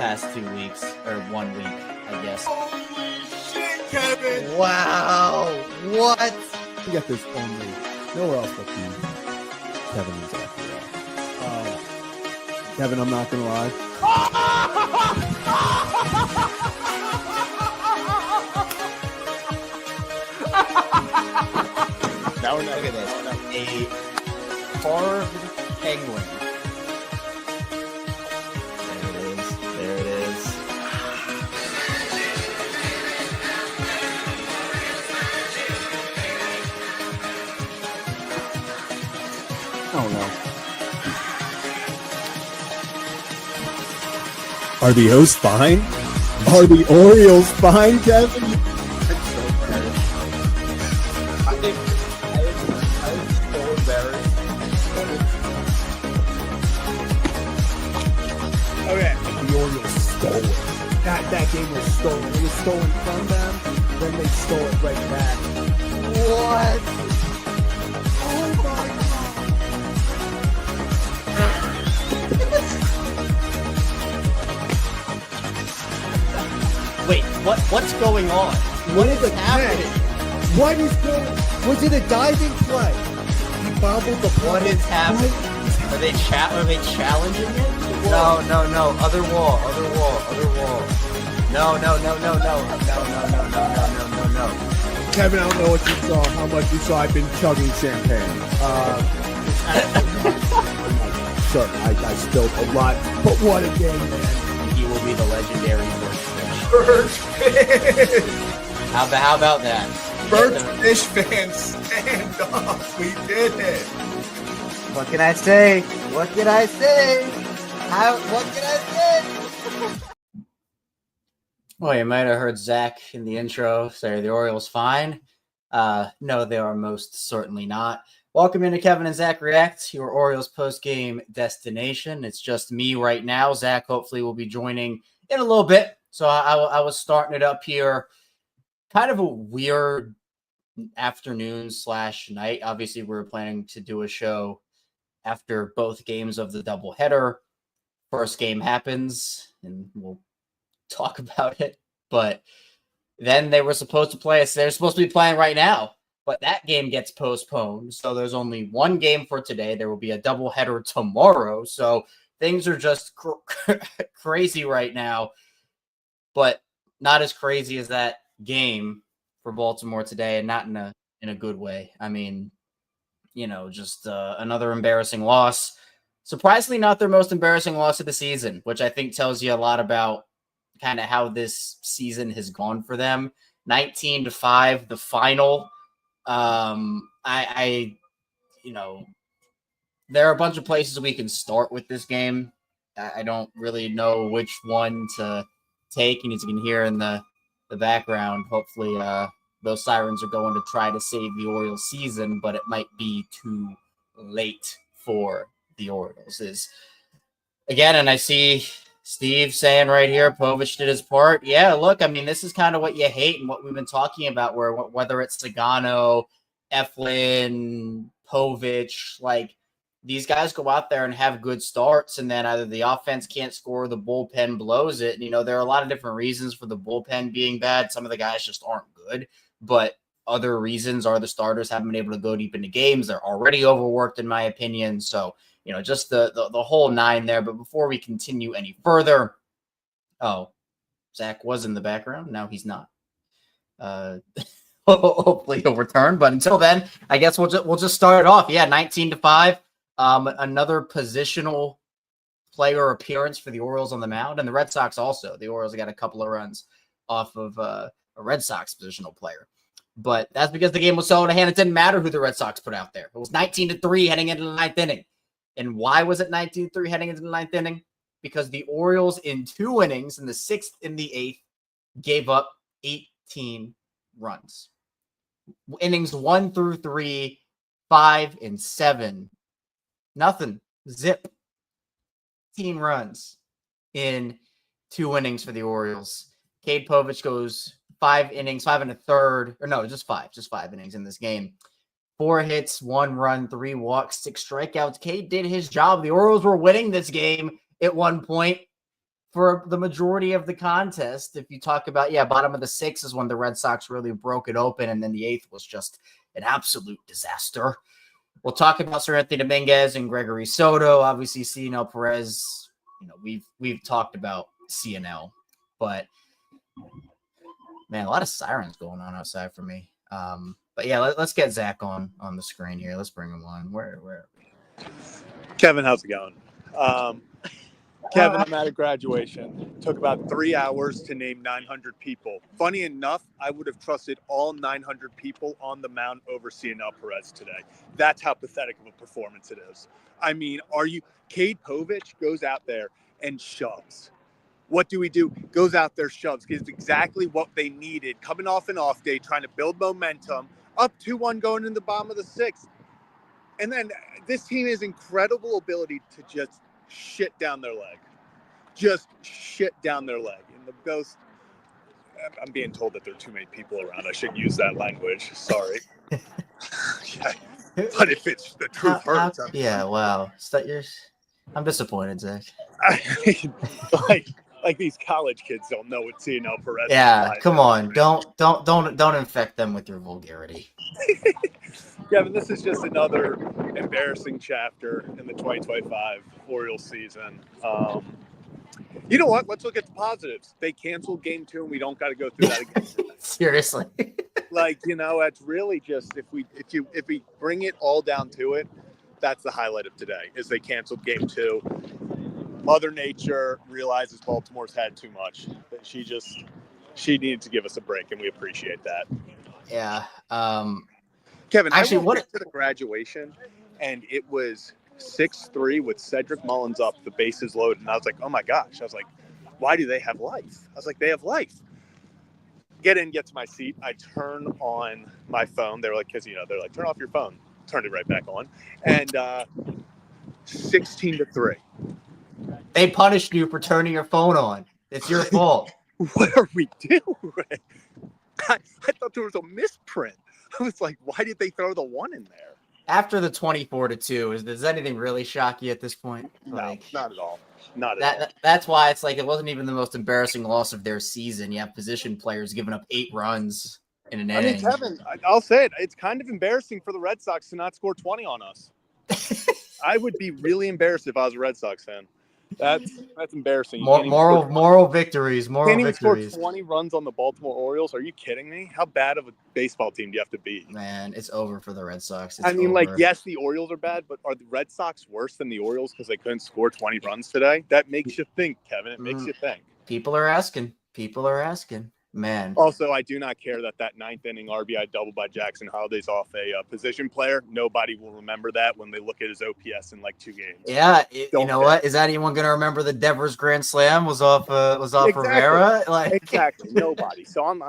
past 2 weeks, or 1 week, I guess. Holy shit, Kevin! Wow! What? You get this only nowhere else but the Kevin and Zach. Kevin, I'm not gonna lie. Now we're not look at this. A carved penguin. There it is. Oh no. Are the O's fine? Are the Orioles fine, Kevin? I was so embarrassed. Okay. The Orioles stole it. That game was stolen. It was stolen from them, then they stole it right back. What? Oh my Wait, what's going on? What is happening? What is going? Was it a diving play? He bobbled the ball. What is happening? Are they challenging it? No. Other wall. No. Kevin, I don't know what you saw, how much you saw. I've been chugging champagne. Sure, I spilled a lot, but what a game, man. He will be the legendary Birch Fish! How about that? Birch Fish fans, stand up. We did it. What can I say? What can I say? Well, you might have heard Zach in the intro say the Orioles fine. No, they are most certainly not. Welcome into Kevin and Zach React, your Orioles post-game destination. It's just me right now. Zach hopefully will be joining in a little bit. So I was starting it up here. Kind of a weird afternoon/night. Obviously, we were planning to do a show after both games of the doubleheader. First game happens, and we'll talk about it. But then they were supposed to play. They're supposed to be playing right now, but that game gets postponed. So there's only one game for today. There will be a doubleheader tomorrow. So things are just crazy right now, but not as crazy as that game for Baltimore today, and not in a good way. I mean, just another embarrassing loss. Surprisingly, not their most embarrassing loss of the season, which I think tells you a lot about kind of how this season has gone for them. 19-5, the final. There are a bunch of places we can start with this game. I don't really know which one to take, and as you can hear in the background, hopefully those sirens are going to try to save the Orioles season, but it might be too late for the Orioles. Again, and I see Steve saying right here, Povich did his part. Yeah, look, I mean, this is kind of what you hate and what we've been talking about, whether it's Sagano, Eflin, Povich, like these guys go out there and have good starts, and then either the offense can't score, the bullpen blows it. And, there are a lot of different reasons for the bullpen being bad. Some of the guys just aren't good, but other reasons are the starters haven't been able to go deep into games. They're already overworked, in my opinion. So, just the whole nine there. But before we continue any further, Zach was in the background. Now he's not. Hopefully he'll return. But until then, I guess we'll just start it off. Yeah, 19-5. Another positional player appearance for the Orioles on the mound, and the Red Sox also. The Orioles got a couple of runs off of a Red Sox positional player. But that's because the game was so in hand. It didn't matter who the Red Sox put out there. It was 19-3 heading into the ninth inning. And why was it 19-3 heading into the ninth inning? Because the Orioles in 2 innings, in the 6th and the 8th, gave up 18 runs. Innings 1 through 3, 5 and 7. Nothing. Zip. 18 runs in 2 innings for the Orioles. Cade Povich goes 5 innings, 5 and a third, or no, just 5 innings in this game. 4 hits, 1 run, 3 walks, 6 strikeouts. Cade did his job. The Orioles were winning this game at one point. for the majority of the contest. If you talk about, bottom of the 6 is when the Red Sox really broke it open, and then the 8th was just an absolute disaster. We'll talk about Sir Anthony Dominguez and Gregory Soto. Obviously, CNL Perez, we've talked about CNL, but man, a lot of sirens going on outside for me. But yeah, let's get Zach on the screen here. Let's bring him on. Where are we? Kevin, how's it going? Kevin, I'm at a graduation. Took about 3 hours to name 900 people. Funny enough, I would have trusted all 900 people on the mound over CNL Perez today. That's how pathetic of a performance it is. I mean, Cade Povich goes out there and shoves. What do? Goes out there, shoves. Gives exactly what they needed. Coming off an off day, trying to build momentum. Up 2-1 going in the bottom of the 6th. And then this team has incredible ability to just shit down their leg. Just shit down their leg. And the ghost, I'm being told that there are too many people around. I shouldn't use that language. Sorry. Yeah. But if it's the truth hurts. Wow. I'm disappointed, Zach. I mean, like these college kids don't know what CNL Perez is. Yeah, come on. Don't infect them with your vulgarity. Kevin, this is just another embarrassing chapter in the 2025 Orioles season. You know what? Let's look at the positives. They canceled Game 2, and we don't got to go through that again. Seriously. It's really just if we bring it all down to it, that's the highlight of today. Is they canceled Game 2. Mother Nature realizes Baltimore's had too much. That she needed to give us a break, and we appreciate that. Yeah. Kevin, actually, I went to the graduation, and it was 6-3 with Cedric Mullins up, the bases loaded, and I was like, oh my gosh. I was like, why do they have life? I was like, they have life. Get to my seat. I turn on my phone. They're like, they're like, turn off your phone. Turned it right back on, and 16-3. They punished you for turning your phone on. It's your fault. What are we doing? I thought there was a misprint. I was like, why did they throw the 1 in there? After the 24-2, does anything really shock you at this point? No, not at all. Not at all. That's why it's like it wasn't even the most embarrassing loss of their season. You have position players giving up 8 runs in an inning. I mean, Kevin, I'll say it. It's kind of embarrassing for the Red Sox to not score 20 on us. I would be really embarrassed if I was a Red Sox fan. That's embarrassing. Moral victories. Can't even score 20 runs on the Baltimore Orioles. Are you kidding me? How bad of a baseball team do you have to be? Man, it's over for the Red Sox. Yes, the Orioles are bad, but are the Red Sox worse than the Orioles because they couldn't score 20 runs today? That makes you think, Kevin. It makes you think. People are asking. Man. Also, I do not care that 9th inning RBI double by Jackson Holiday's off a position player. Nobody will remember that when they look at his OPS in like 2 games. Yeah, what? Is anyone going to remember the Devers grand slam was off exactly. Rivera? Exactly, nobody. So I'm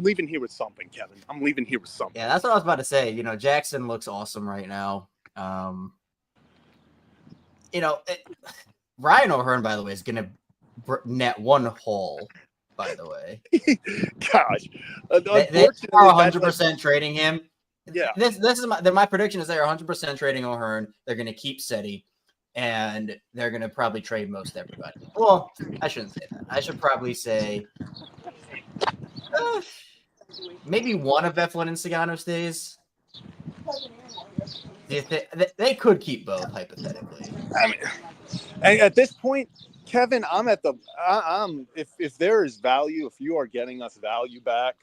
leaving here with something, Kevin. I'm leaving here with something. Yeah, that's what I was about to say. Jackson looks awesome right now. Ryan O'Hearn, by the way, is going to net 1 hole. By the way, gosh, they are 100% trading him. Yeah, this is my prediction is they're 100% trading O'Hearn. They're going to keep Seti, and they're going to probably trade most everybody. Well, I shouldn't say that. I should probably say maybe one of Eflin and Sagano stays. They could keep both hypothetically. I mean, at this point, Kevin, if there is value, if you are getting us value back,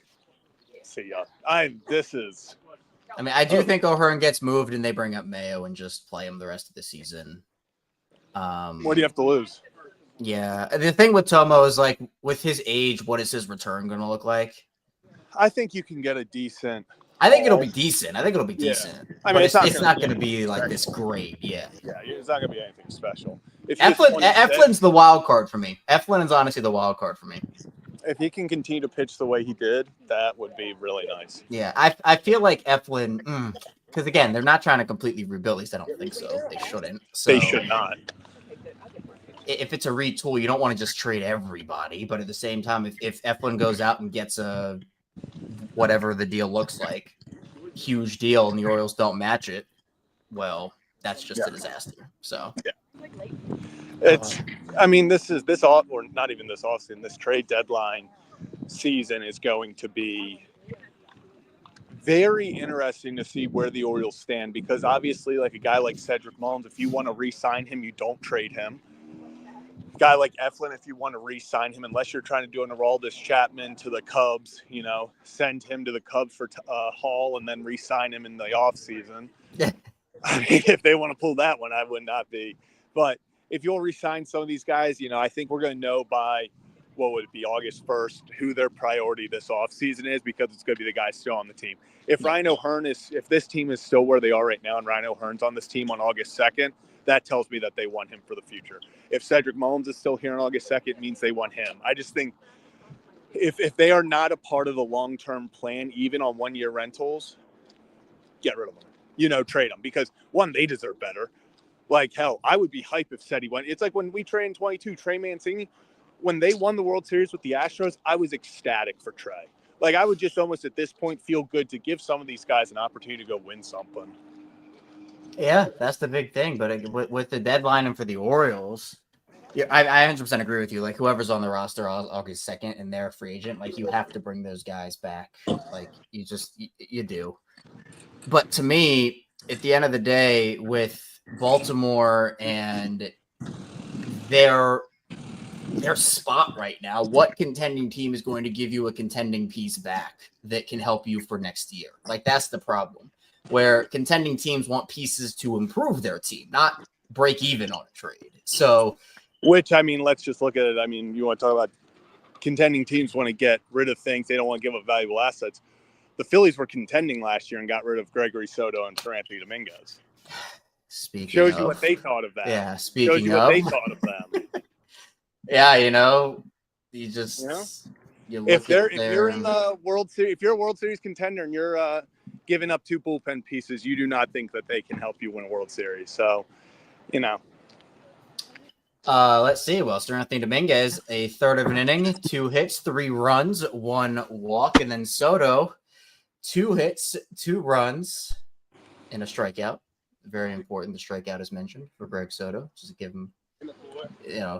see ya. I do think O'Hearn gets moved and they bring up Mayo and just play him the rest of the season. What do you have to lose? Yeah. The thing with Tomo is with his age, what is his return going to look like? I think you can get a decent. I think it'll be decent. I mean, it's not going to be like this great. Yeah. Yeah, it's not going to be anything special. Eflin's the wild card for me. Eflin is honestly the wild card for me. If he can continue to pitch the way he did, that would be really nice. Yeah, I feel like Eflin, because again, they're not trying to completely rebuild. At least I don't think so. They shouldn't. So they should not. If it's a retool, you don't want to just trade everybody. But at the same time, if Eflin goes out and gets a whatever the deal looks like, huge deal, and the Orioles don't match it, well, that's just a disaster. So, yeah. It's, I mean, this off, or not even this offseason, this trade deadline season is going to be very interesting to see where the Orioles stand, because obviously, like a guy like Cedric Mullins, if you want to re-sign him, you don't trade him. A guy like Eflin, if you want to re-sign him, unless you're trying to do an Aroldis Chapman to the Cubs, send him to the Cubs for Hall and then re-sign him in the offseason. I mean, if they want to pull that one, I would not be. But if you'll re-sign some of these guys, I think we're going to know by, what would it be, August 1st, who their priority this offseason is, because it's going to be the guys still on the team. If Rhino Hearn if this team is still where they are right now and Rhino Hearn's on this team on August 2nd, that tells me that they want him for the future. If Cedric Mullins is still here on August 2nd, it means they want him. I just think if they are not a part of the long-term plan, even on one-year rentals, get rid of them. Trade them, because one, they deserve better. Like, hell, I would be hype if Cedi went. It's like when we traded in 22, Trey Mancini, when they won the World Series with the Astros, I was ecstatic for Trey. Like, I would just almost at this point feel good to give some of these guys an opportunity to go win something. Yeah, that's the big thing. But with the deadline and for the Orioles, yeah, I 100% agree with you. Like, whoever's on the roster August 2nd and they're a free agent, like, you have to bring those guys back. Like, you do. But to me, at the end of the day, with Baltimore and their spot right now, what contending team is going to give you a contending piece back that can help you for next year? Like, that's the problem, where contending teams want pieces to improve their team, not break even on a trade. So, which, I mean, let's just look at it. I mean, you want to talk about contending teams want to get rid of things. They don't want to give up valuable assets. The Phillies were contending last year and got rid of Gregory Soto and Anthony Dominguez. Shows you what they thought of that. Yeah, shows you what they thought of them. Yeah, you just you look if you're in the World Series, if you're a World Series contender and you're giving up 2 bullpen pieces, you do not think that they can help you win a World Series. So, let's see. Well, Anthony Dominguez, a third of an inning, 2 hits, 3 runs, 1 walk, and then Soto, 2 hits, 2 runs, and a strikeout. Very important. The strikeout is mentioned for Greg Soto, just to give him,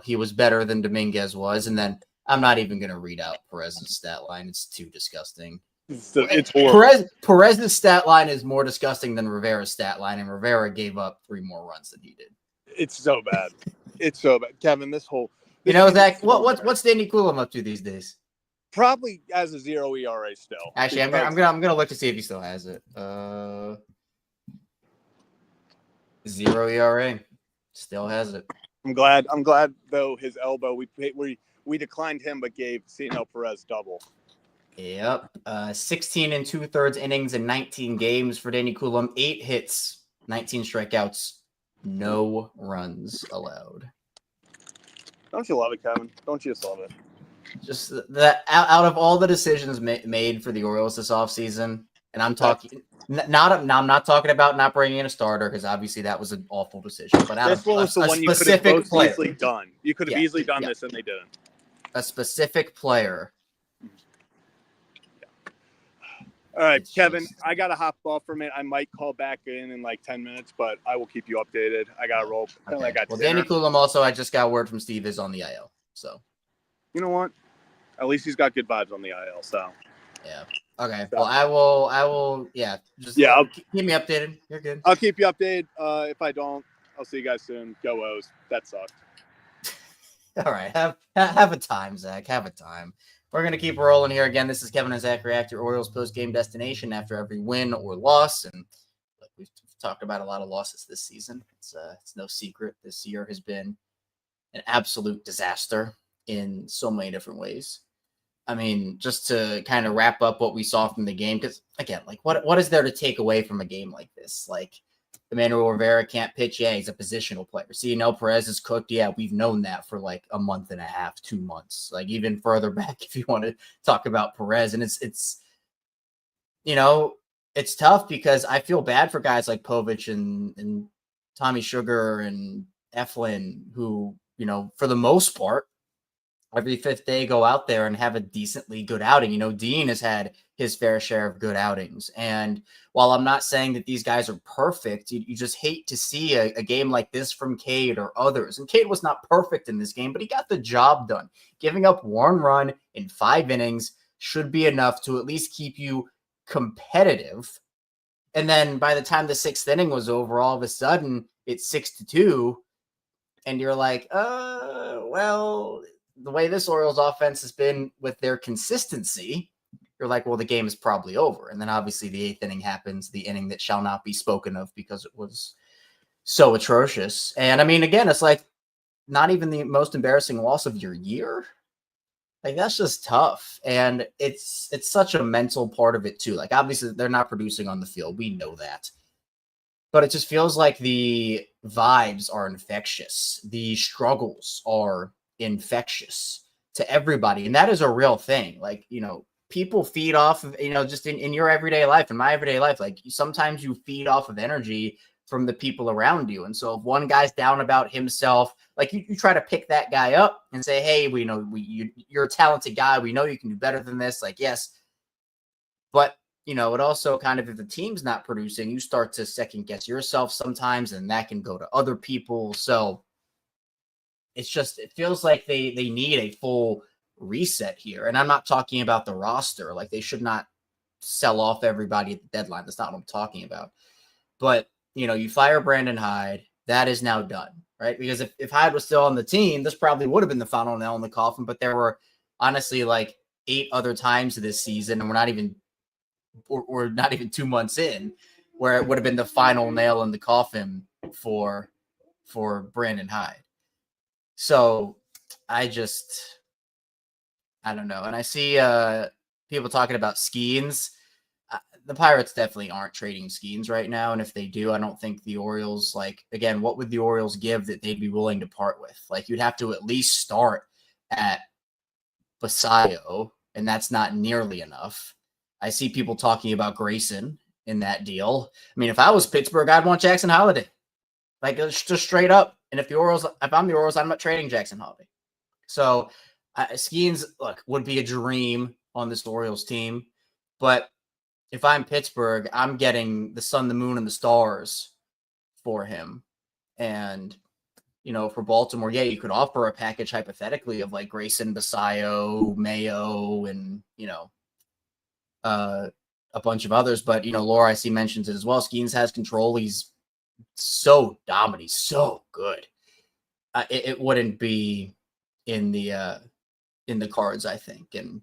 he was better than Dominguez was. And then I'm not even going to read out Perez's stat line. It's too disgusting. It's horrible. Perez's stat line is more disgusting than Rivera's stat line, and Rivera gave up 3 more runs than he did. It's so bad. It's so bad. Kevin, Zach, what's Danny Coulomb up to these days? Probably has a 0 ERA still. Actually, I'm gonna look to see if he still has it. 0 ERA, still has it. I'm glad though. His elbow, we declined him, but gave Cionel Perez double. Yep, 16 2/3 innings in 19 games for Danny Coulomb. 8 hits, 19 strikeouts, no runs allowed. Don't you love it, Kevin? Don't you just love it? Just that out of all the decisions made for the Orioles this offseason, and I'm talking I'm not talking about not bringing in a starter, because obviously that was an awful decision. But out this of was the one you could have easily done. You could have easily done this, and they didn't. A specific player. All right, Kevin, I got to hop off for a minute. I might call back in like 10 minutes, but I will keep you updated. I got to roll. Okay. Well, Danny Coulomb also, I just got word from Steve, is on the IL. So, you know what? At least he's got good vibes on the IL. So, yeah. Okay. Well, I will. Yeah. Keep me updated. You're good. I'll keep you updated. If I don't, I'll see you guys soon. Go O's. That sucked. All right. Have a time, Zach. Have a time. We're going to keep rolling here. Again, this is Kevin and Zach React, your Orioles post-game destination after every win or loss. And we've talked about a lot of losses this season. It's no secret. This year has been an absolute disaster in so many different ways. I mean, just to kind of wrap up what we saw from the game, because, again, like, what is there to take away from a game like this? Like, Emmanuel Rivera can't pitch. Yeah, he's a positional player. Cionel Perez is cooked. Yeah, we've known that for like a month and a half, 2 months, like even further back if you want to talk about Perez. And it's tough because I feel bad for guys like Povich and Tommy Sugar and Eflin, who, for the most part, every fifth day go out there and have a decently good outing. Dean has had his fair share of good outings. And while I'm not saying that these guys are perfect, you just hate to see a game like this from Cade or others. And Cade was not perfect in this game, but he got the job done. Giving up 1 run in 5 innings should be enough to at least keep you competitive. And then by the time the 6th inning was over, all of a sudden it's 6-2. And you're like, well, the way this Orioles offense has been with their consistency, you're like, well, the game is probably over. And then obviously the 8th inning happens, the inning that shall not be spoken of because it was so atrocious. And I mean, again, it's like not even the most embarrassing loss of your year. Like, that's just tough. And it's such a mental part of it too. Like, obviously they're not producing on the field. We know that. But it just feels like the vibes are infectious. The struggles are infectious to everybody. And that is a real thing. Like, people feed off of, just in your everyday life, in my everyday life, like sometimes you feed off of energy from the people around you. And so if one guy's down about himself, like you try to pick that guy up and say, hey, you're a talented guy. We know you can do better than this. Like, yes. But it also kind of, if the team's not producing, you start to second guess yourself sometimes, and that can go to other people. So it feels like they need a full reset here. And I'm not talking about the roster. Like, they should not sell off everybody at the deadline. That's not what I'm talking about. But, you fire Brandon Hyde. That is now done, right? Because if Hyde was still on the team, this probably would have been the final nail in the coffin. But there were honestly like 8 other times this season, and we're not even 2 months in, where it would have been the final nail in the coffin for Brandon Hyde. So I don't know. And I see people talking about Skeens. The Pirates definitely aren't trading Skeens right now. And if they do, I don't think the Orioles, like, again, what would the Orioles give that they'd be willing to part with? Like, you'd have to at least start at Basayo, and that's not nearly enough. I see people talking about Grayson in that deal. I mean, if I was Pittsburgh, I'd want Jackson Holiday. Like, just straight up. And if I'm the Orioles, I'm not trading Jackson Holiday. So Skeens, look, would be a dream on this Orioles team. But if I'm Pittsburgh, I'm getting the sun, the moon, and the stars for him. And, for Baltimore, yeah, you could offer a package hypothetically of like Grayson, Basayo, Mayo, and, a bunch of others. But, Laura, I see mentions it as well. Skeens has control. He's so dominant. He's so good. It wouldn't be in the cards, I think. And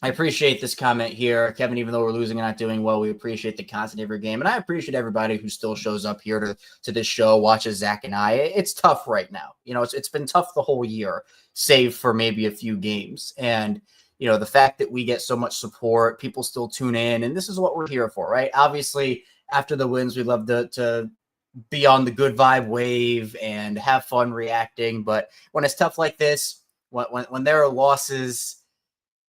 I appreciate this comment here, Kevin. Even though we're losing and not doing well, we appreciate the content every game, and I appreciate everybody who still shows up here to this show, watches Zach and I. It's tough right now. It's been tough the whole year, save for maybe a few games. And the fact that we get so much support, people still tune in, and this is what we're here for, right? Obviously, after the wins, we love to be on the good vibe wave and have fun reacting. But when it's tough like this, when there are losses,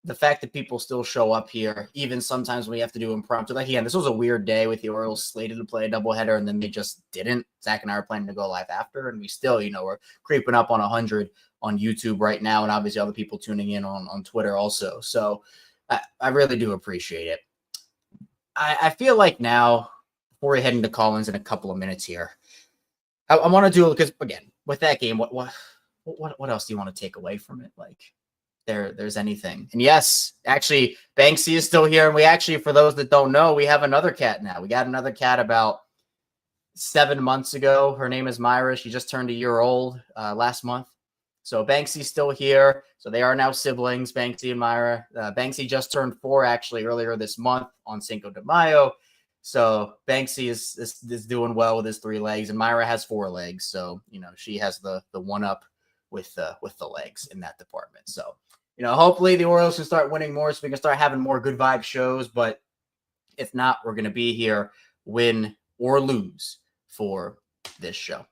the fact that people still show up here, even sometimes when we have to do impromptu, like, again, this was a weird day with the Orioles slated to play a doubleheader, and then they just didn't. Zach and I are planning to go live after, and we still, we're creeping up on 100 on YouTube right now, and obviously other people tuning in on Twitter also. So I really do appreciate it. I feel like now, before we head into call-ins in a couple of minutes here, I want to do, because again, with that game, what else do you want to take away from it? Like, there's anything. And yes, actually, Banksy is still here. And we actually, for those that don't know, we have another cat now. We got another cat about 7 months ago. Her name is Myra. She just turned a year old last month. So Banksy's still here. So they are now siblings, Banksy and Myra. Banksy just turned 4 actually earlier this month on Cinco de Mayo. So Banksy is doing well with his 3 legs, and Myra has 4 legs. So, she has the one up with the legs in that department. So, hopefully the Orioles can start winning more so we can start having more good vibe shows. But if not, we're going to be here, win or lose, for this show.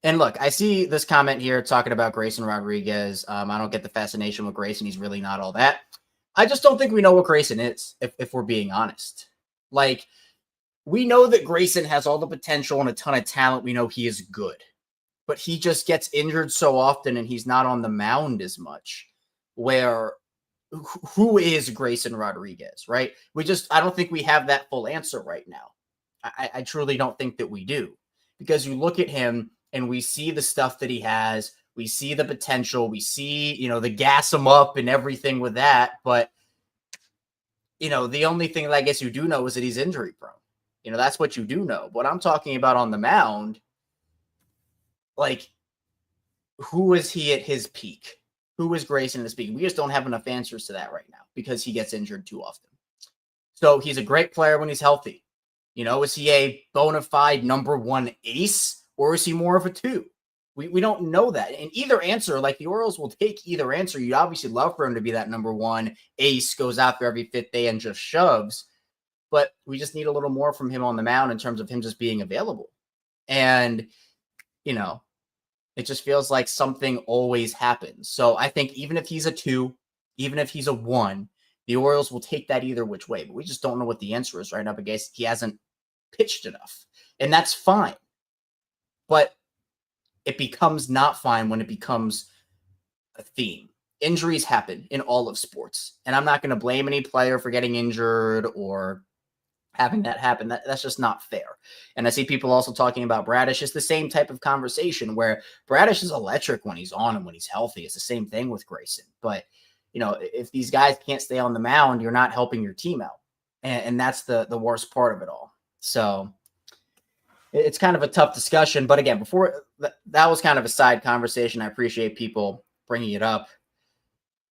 And look, I see this comment here talking about Grayson Rodriguez. I don't get the fascination with Grayson. He's really not all that. I just don't think we know what Grayson is, if we're being honest. Like, we know that Grayson has all the potential and a ton of talent. We know he is good. But he just gets injured so often, and he's not on the mound as much. where who is Grayson Rodriguez, right? I don't think we have that full answer right now. I truly don't think that we do, because you look at him and we see the stuff that he has. We see the potential. We see, the gas him up and everything with that. But, the only thing that I guess you do know is that he's injury prone. That's what you do know. What I'm talking about on the mound, like, who is he at his peak? Who is Grayson at his peak? We just don't have enough answers to that right now because he gets injured too often. So he's a great player when he's healthy. Is he a bona fide number one ace, or is he more of a two? We don't know that. And either answer, like the Orioles will take either answer. You'd obviously love for him to be that number one ace, goes out there every fifth day and just shoves. But we just need a little more from him on the mound in terms of him just being available. And, it just feels like something always happens. So I think even if he's a 2, even if he's a 1, the Orioles will take that either which way. But we just don't know what the answer is right now because he hasn't pitched enough. And that's fine. But it becomes not fine when it becomes a theme. Injuries happen in all of sports. And I'm not going to blame any player for getting injured or having that happen. That's just not fair. And I see people also talking about Bradish. It's the same type of conversation where Bradish is electric when he's on and when he's healthy. It's the same thing with Grayson. But, if these guys can't stay on the mound, you're not helping your team out. And that's the worst part of it all. So it's kind of a tough discussion. But again, before that was kind of a side conversation. I appreciate people bringing it up.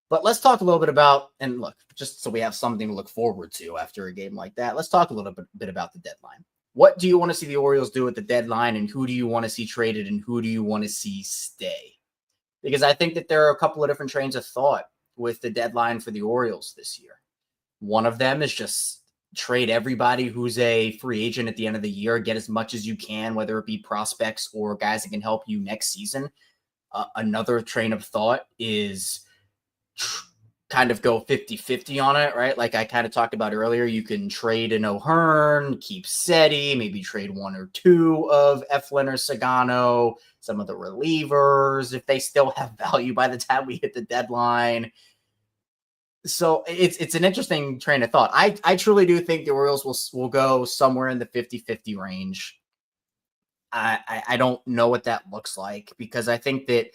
But let's talk a little bit about, and look, just so we have something to look forward to after a game like that, let's talk a little bit about the deadline. What do you want to see the Orioles do at the deadline, and who do you want to see traded, and who do you want to see stay? Because I think that there are a couple of different trains of thought with the deadline for the Orioles this year. One of them is just trade everybody who's a free agent at the end of the year, get as much as you can, whether it be prospects or guys that can help you next season. Another train of thought is kind of go 50-50 on it, right? Like I kind of talked about earlier, you can trade an O'Hearn, keep Seti, maybe trade 1 or 2 of Eflin or Sagano, some of the relievers, if they still have value by the time we hit the deadline. So it's an interesting train of thought. I truly do think the Orioles will go somewhere in the 50-50 range. I don't know what that looks like, because I think that,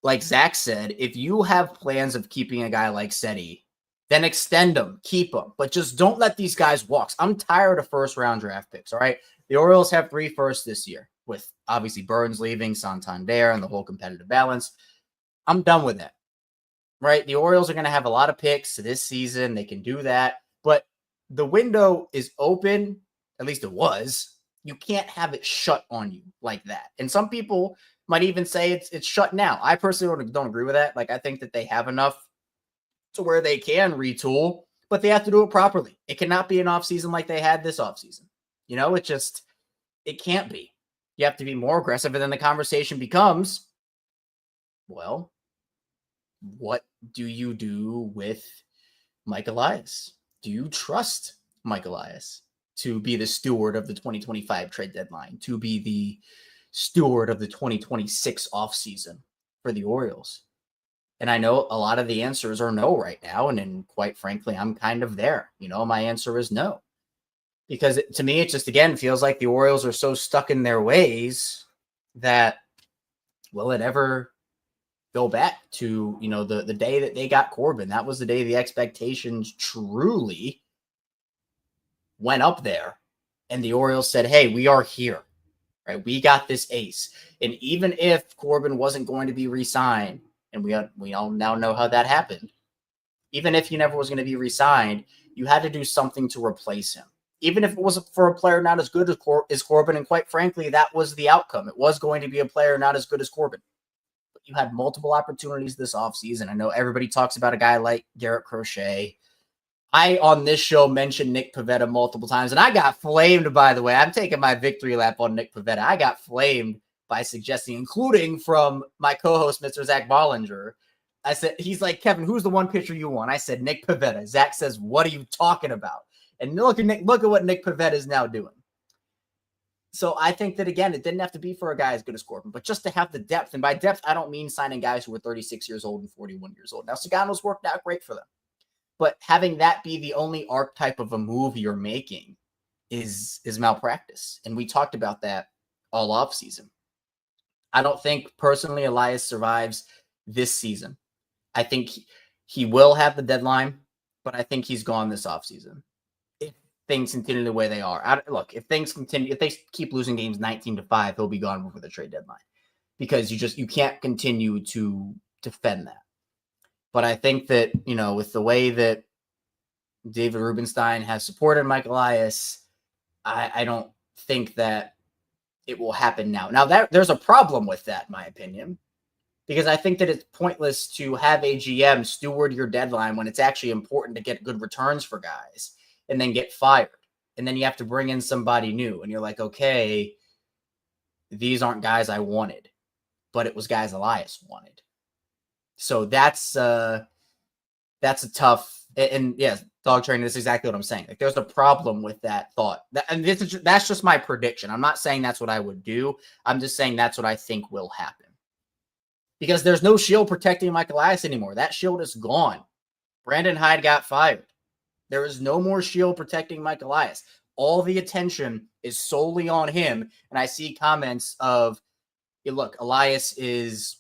like Zach said, if you have plans of keeping a guy like Seti, then extend them, keep them, but just don't let these guys walk. I'm tired of first-round draft picks, all right? The Orioles have 3 firsts this year, with obviously Burns leaving, Santander, and the whole competitive balance. I'm done with that, right? The Orioles are going to have a lot of picks this season. They can do that, but the window is open, at least it was. You can't have it shut on you like that. And some people might even say it's shut now. I personally don't agree with that. Like, I think that they have enough to where they can retool, but they have to do it properly. It cannot be an offseason like they had this offseason. It can't be. You have to be more aggressive. And then the conversation becomes, well, what do you do with Mike Elias? Do you trust Mike Elias to be the steward of the 2025 trade deadline, to be the steward of the 2026 offseason for the Orioles? And I know a lot of the answers are no right now. And then, quite frankly, I'm kind of there. My answer is no. Because to me, it just, again, feels like the Orioles are so stuck in their ways that, will it ever go back to, the day that they got Corbin? That was the day the expectations truly went up there. And the Orioles said, hey, we are here. Right, we got this ace. And even if Corbin wasn't going to be re-signed, and we all now know how that happened, even if he never was going to be re-signed, you had to do something to replace him. Even if it was for a player not as good as Corbin, and quite frankly, that was the outcome. It was going to be a player not as good as Corbin. But you had multiple opportunities this offseason. I know everybody talks about a guy like Garrett Crochet. I, on this show, mentioned Nick Pivetta multiple times, and I got flamed, by the way. I'm taking my victory lap on Nick Pivetta. I got flamed by suggesting, including from my co-host, Mr. Zach Bollinger. I said, he's like, Kevin, who's the one pitcher you want? I said, Nick Pivetta. Zach says, what are you talking about? And look at what Nick Pivetta is now doing. So I think that, again, it didn't have to be for a guy as good as Corbin, but just to have the depth. And by depth, I don't mean signing guys who were 36 years old and 41 years old. Now, Sagano's worked out great for them. But having that be the only archetype of a move you're making is malpractice. And we talked about that all offseason. I don't think, personally, Elias survives this season. I think he will have the deadline, but I think he's gone this offseason. If things continue the way they are. Look, if things continue, if they keep losing games 19-5, he'll be gone before the trade deadline. Because you can't continue to defend that. But I think that, with the way that David Rubenstein has supported Mike Elias, I don't think that it will happen now. Now, there's a problem with that, in my opinion, because I think that it's pointless to have a GM steward your deadline when it's actually important to get good returns for guys and then get fired. And then you have to bring in somebody new. And you're like, okay, these aren't guys I wanted, but it was guys Elias wanted. So that's a tough, and yes, dog training is exactly what I'm saying. Like, there's a problem with that thought. That's just my prediction. I'm not saying that's what I would do. I'm just saying that's what I think will happen. Because there's no shield protecting Mike Elias anymore. That shield is gone. Brandon Hyde got fired. There is no more shield protecting Mike Elias. All the attention is solely on him. And I see comments of, hey, look, Elias is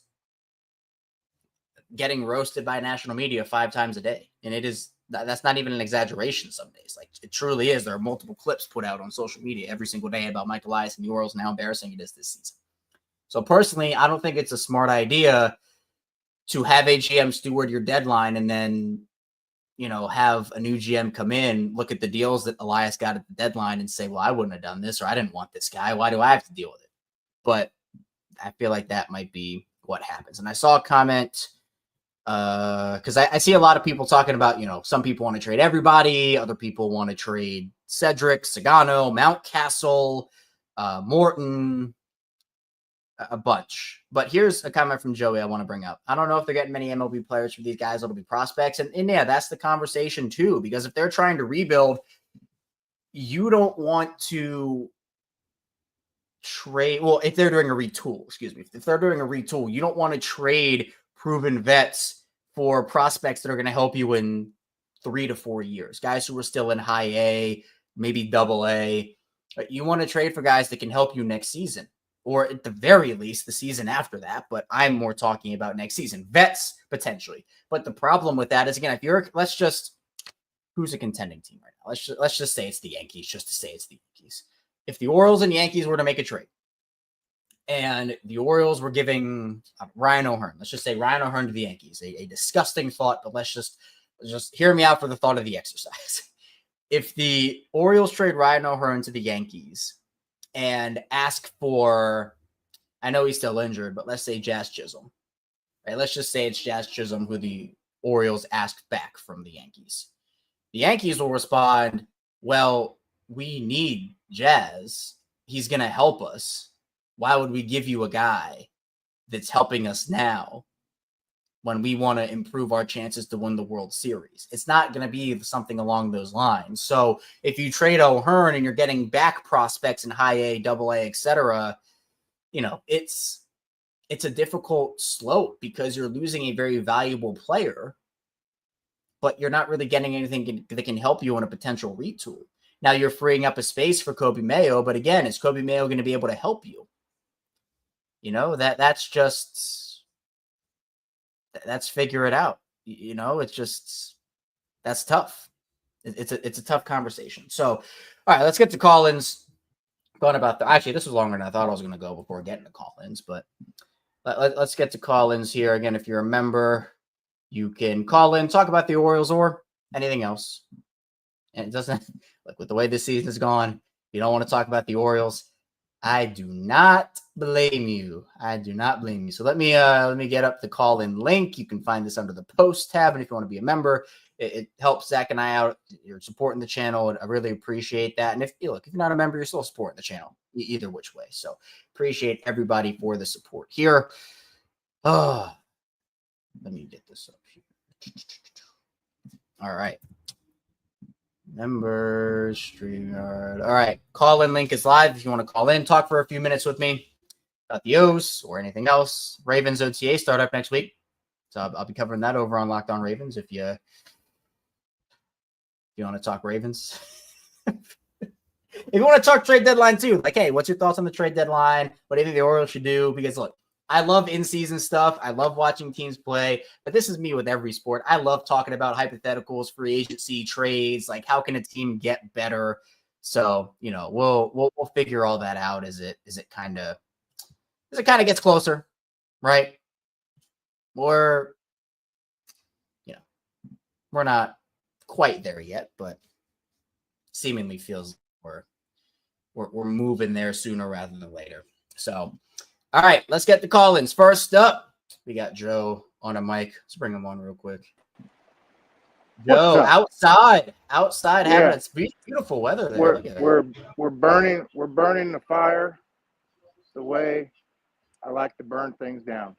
getting roasted by national media 5 times a day. And that's not even an exaggeration some days. Like, it truly is. There are multiple clips put out on social media every single day about Mike Elias and the Orioles and how embarrassing it is this season. So personally, I don't think it's a smart idea to have a GM steward your deadline and then, have a new GM come in, look at the deals that Elias got at the deadline and say, well, I wouldn't have done this, or I didn't want this guy. Why do I have to deal with it? But I feel like that might be what happens. And I saw a comment because I see a lot of people talking about, some people want to trade everybody. Other people want to trade Cedric, Sagano, Mountcastle, Morton, a bunch. But here's a comment from Joey I want to bring up. I don't know if they're getting many MLB players for these guys. It'll be prospects. And yeah, that's the conversation too, because if they're trying to rebuild, you don't want to trade. Well, if they're doing a retool, if they're doing a retool, you don't want to trade proven vets for prospects that are going to help you in 3 to 4 years. Guys who are still in high A, maybe double A. You want to trade for guys that can help you next season, or at the very least the season after that. But I'm more talking about next season. Vets, potentially. But the problem with that is, again, who's a contending team right now? Let's just say it's the Yankees, just to say it's the Yankees. If the Orioles and Yankees were to make a trade, and the Orioles were giving Ryan O'Hearn, let's just say Ryan O'Hearn to the Yankees, a disgusting thought, but let's just hear me out for the thought of the exercise. If the Orioles trade Ryan O'Hearn to the Yankees and ask for, I know he's still injured, but let's say Jazz Chisholm, right? Let's just say it's Jazz Chisholm who the Orioles asked back from the Yankees. The Yankees will respond, well, we need Jazz. He's going to help us. Why would we give you a guy that's helping us now when we want to improve our chances to win the World Series? It's not going to be something along those lines. So if you trade O'Hearn and you're getting back prospects in high A, double A, et cetera, it's a difficult slope because you're losing a very valuable player, but you're not really getting anything that can help you in a potential retool. Now you're freeing up a space for Kobe Mayo, but again, is Kobe Mayo going to be able to help you? That's figure it out. That's tough. It's a tough conversation. So, all right, let's get to call-ins. Actually, this was longer than I thought I was going to go before getting to call-ins, but let's get to call-ins here. Again, if you're a member, you can call in, talk about the Orioles or anything else. And it doesn't, like, with the way this season has gone, if you don't want to talk about the Orioles, I do not blame you. So let me get up the call-in link. You can find this under the post tab. And if you want to be a member, it helps Zach and I out. You're supporting the channel, and I really appreciate that. And if you're not a member, you're still supporting the channel either which way. So appreciate everybody for the support here. Let me get this up here. All right. Members, StreamYard. All right. Call-in link is live. If you want to call in, talk for a few minutes with me about the O's or anything else. Ravens OTA start up next week. So I'll be covering that over on Locked On Ravens if you want to talk Ravens. If you want to talk trade deadline too, like, hey, what's your thoughts on the trade deadline? What do you think the Orioles should do? Because look, I love in-season stuff. I love watching teams play, but this is me with every sport. I love talking about hypotheticals, free agency, trades. Like, how can a team get better? So, we'll figure all that out as it kind of gets closer, right? We're not quite there yet, but seemingly feels we're moving there sooner rather than later. So, all right, let's get the call-ins. First up, we got Joe on a mic. Let's bring him on real quick. Joe, outside having it's beautiful weather there. We're burning the fire the way I like to burn things down.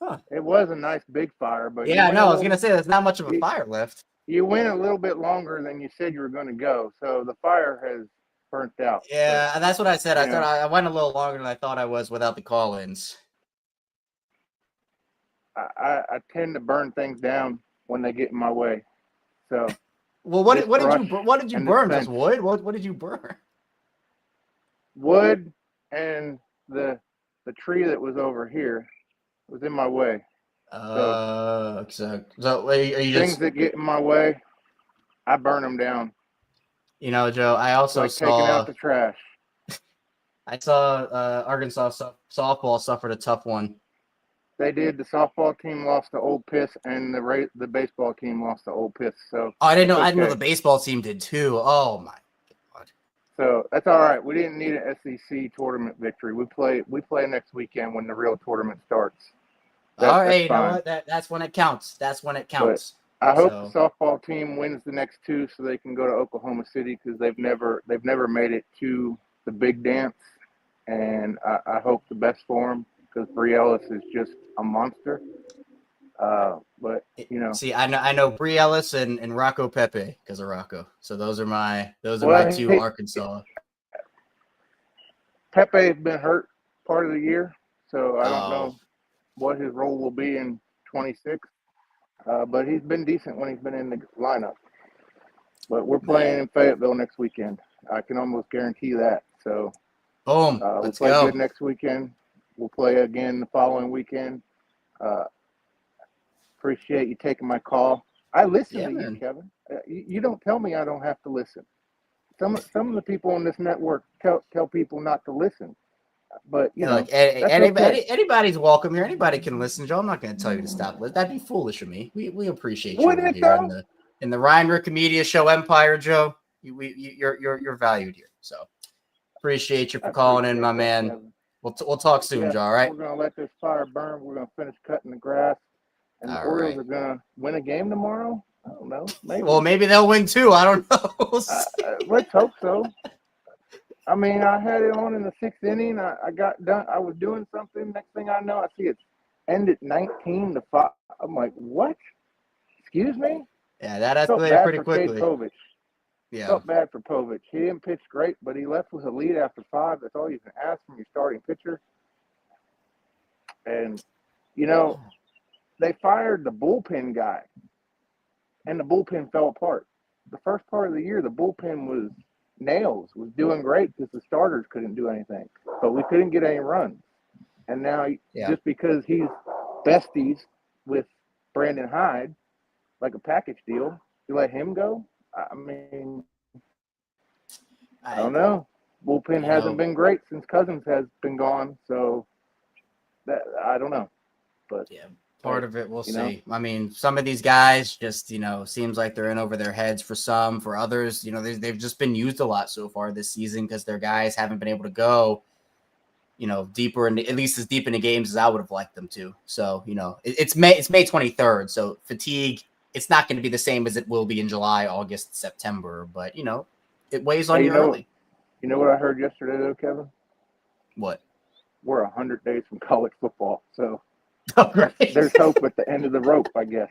Huh. It was a nice big fire, but yeah, no, I was gonna say there's not much of a fire left. You went a little bit longer than you said you were going to go, so the fire has burnt out. Yeah, and that's what I said. I thought I went a little longer than I thought I was without the call-ins. I tend to burn things down when they get in my way. So, well, what did you burn? Just wood? What did you burn? Wood and the tree that was over here was in my way. So are you things that get in my way, I burn them down. Joe, I also saw taking out the trash. I saw Arkansas softball suffered a tough one. They did. The softball team lost to Old Piss, and the baseball team lost to Old Piss. So I didn't know. Okay. I didn't know the baseball team did too. Oh my God. So that's all right. We didn't need an SEC tournament victory. We play next weekend when the real tournament starts. All right, you know what? That's when it counts. That's when it counts. But I hope the softball team wins the next two so they can go to Oklahoma City because they've never made it to the big dance, and I hope the best for them because Bree Ellis is just a monster. But see, I know Bree Ellis and Rocco Pepe because of Rocco. So those are my two Arkansas. Pepe's been hurt part of the year, so I don't know what his role will be in 26. But he's been decent when he's been in the lineup. But we're playing in Fayetteville next weekend. I can almost guarantee that. So boom, we'll play good next weekend. We'll play again the following weekend. Appreciate you taking my call. I listen to you, Kevin. You don't tell me I don't have to listen. Some of the people on this network tell people not to listen. But anybody's welcome here. Anybody can listen, Joe. I'm not going to tell you to stop. That'd be foolish of me. We appreciate you here in the Ryan Ricker Media Show Empire, Joe. You're valued here. So appreciate you for calling in, my man. Kevin. We'll talk soon, Joe. All right. We're gonna let this fire burn. We're gonna finish cutting the grass, and the Orioles are gonna win a game tomorrow. I don't know. Maybe. Well, maybe they'll win too. I don't know. Let's hope so. I mean, I had it on in the 6th inning. I got done. I was doing something. Next thing I know, I see it ended 19-5. I'm like, what? Excuse me? Yeah, that escalated pretty quickly. Povich. Yeah. Felt bad for Povich. He didn't pitch great, but he left with a lead after 5. That's all you can ask from your starting pitcher. And, they fired the bullpen guy, and the bullpen fell apart. The first part of the year, the bullpen was was doing great because the starters couldn't do anything, but we couldn't get any runs. And now just because he's besties with Brandon Hyde, like a package deal, you let him go? I mean, I don't know. Bullpen hasn't been great since Cousins has been gone, so that I don't know. But part of it we'll see. I mean, some of these guys just, seems like they're in over their heads for some. For others, they've just been used a lot so far this season because their guys haven't been able to go, deeper in at least as deep into games as I would have liked them to. So, it's May 23rd. So fatigue, it's not going to be the same as it will be in July, August, September. But, it weighs on you early. You know what I heard yesterday, though, Kevin? What? We're 100 days from college football. So great. There's hope at the end of the rope, I guess.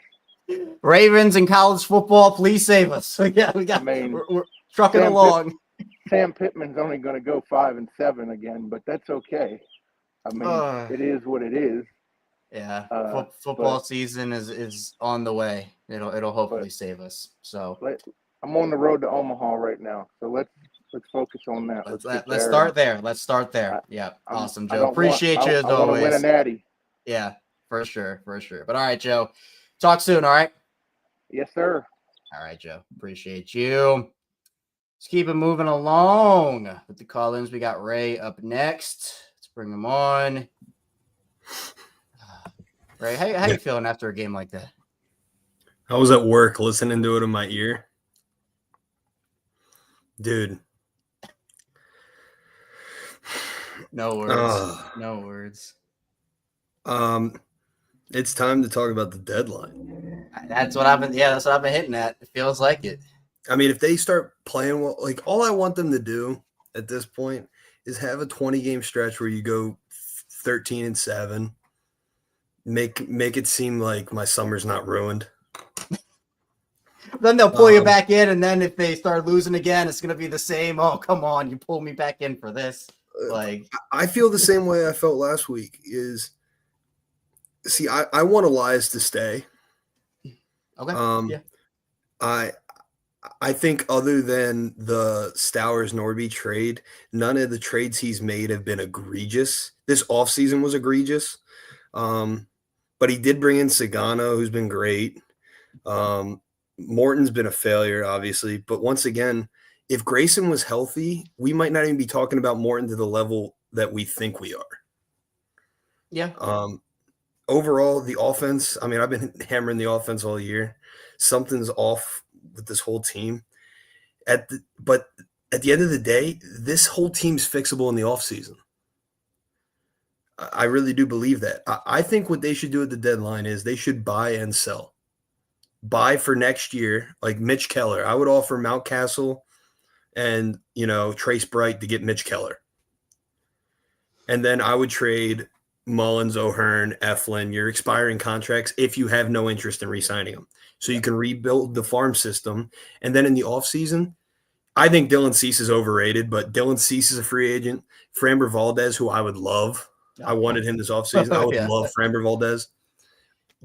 Ravens and college football, please save us. Yeah, we're trucking along. Sam Pittman's only going to go 5-7 again, but that's okay. I mean, it is what it is. Yeah, football season is on the way. It'll hopefully save us. So I'm on the road to Omaha right now, so let's focus on that. Let's start there. Let's start there. Yeah, awesome, Joe. Appreciate you as always. I want to win a natty. Yeah, for sure. But all right, Joe. Talk soon. All right. Yes, sir. All right, Joe. Appreciate you. Let's keep it moving along with the call-ins. We got Ray up next. Let's bring him on. Ray, how you feeling after a game like that? I was at work listening to it in my ear. Dude. No words. No words. It's time to talk about the deadline. That's what I've been hitting at. It feels like it. I mean, if they start playing well, like all I want them to do at this point is have a 20-game stretch where you go 13-7. Make it seem like my summer's not ruined. Then they'll pull you back in, and then if they start losing again, it's going to be the same. Oh, come on, you pulled me back in for this. Like, I feel the same way I felt last week. I want Elias to stay. Okay. Yeah. I think other than the Stowers-Norby trade, none of the trades he's made have been egregious. This offseason was egregious. But he did bring in Sagano, who's been great. Morton's been a failure, obviously. But once again, if Grayson was healthy, we might not even be talking about Morton to the level that we think we are. Yeah. Overall, the offense, I mean, I've been hammering the offense all year. Something's off with this whole team. But at the end of the day, this whole team's fixable in the offseason. I really do believe that. I think what they should do at the deadline is they should buy and sell. Buy for next year, like Mitch Keller. I would offer Mountcastle and, Trace Bright to get Mitch Keller. And then I would trade Mullins, O'Hearn, Eflin, your expiring contracts if you have no interest in re-signing them. So you can rebuild the farm system. And then in the offseason, I think Dylan Cease is overrated, but Dylan Cease is a free agent. Framber Valdez, who I would love. I wanted him this offseason. I would love Framber Valdez.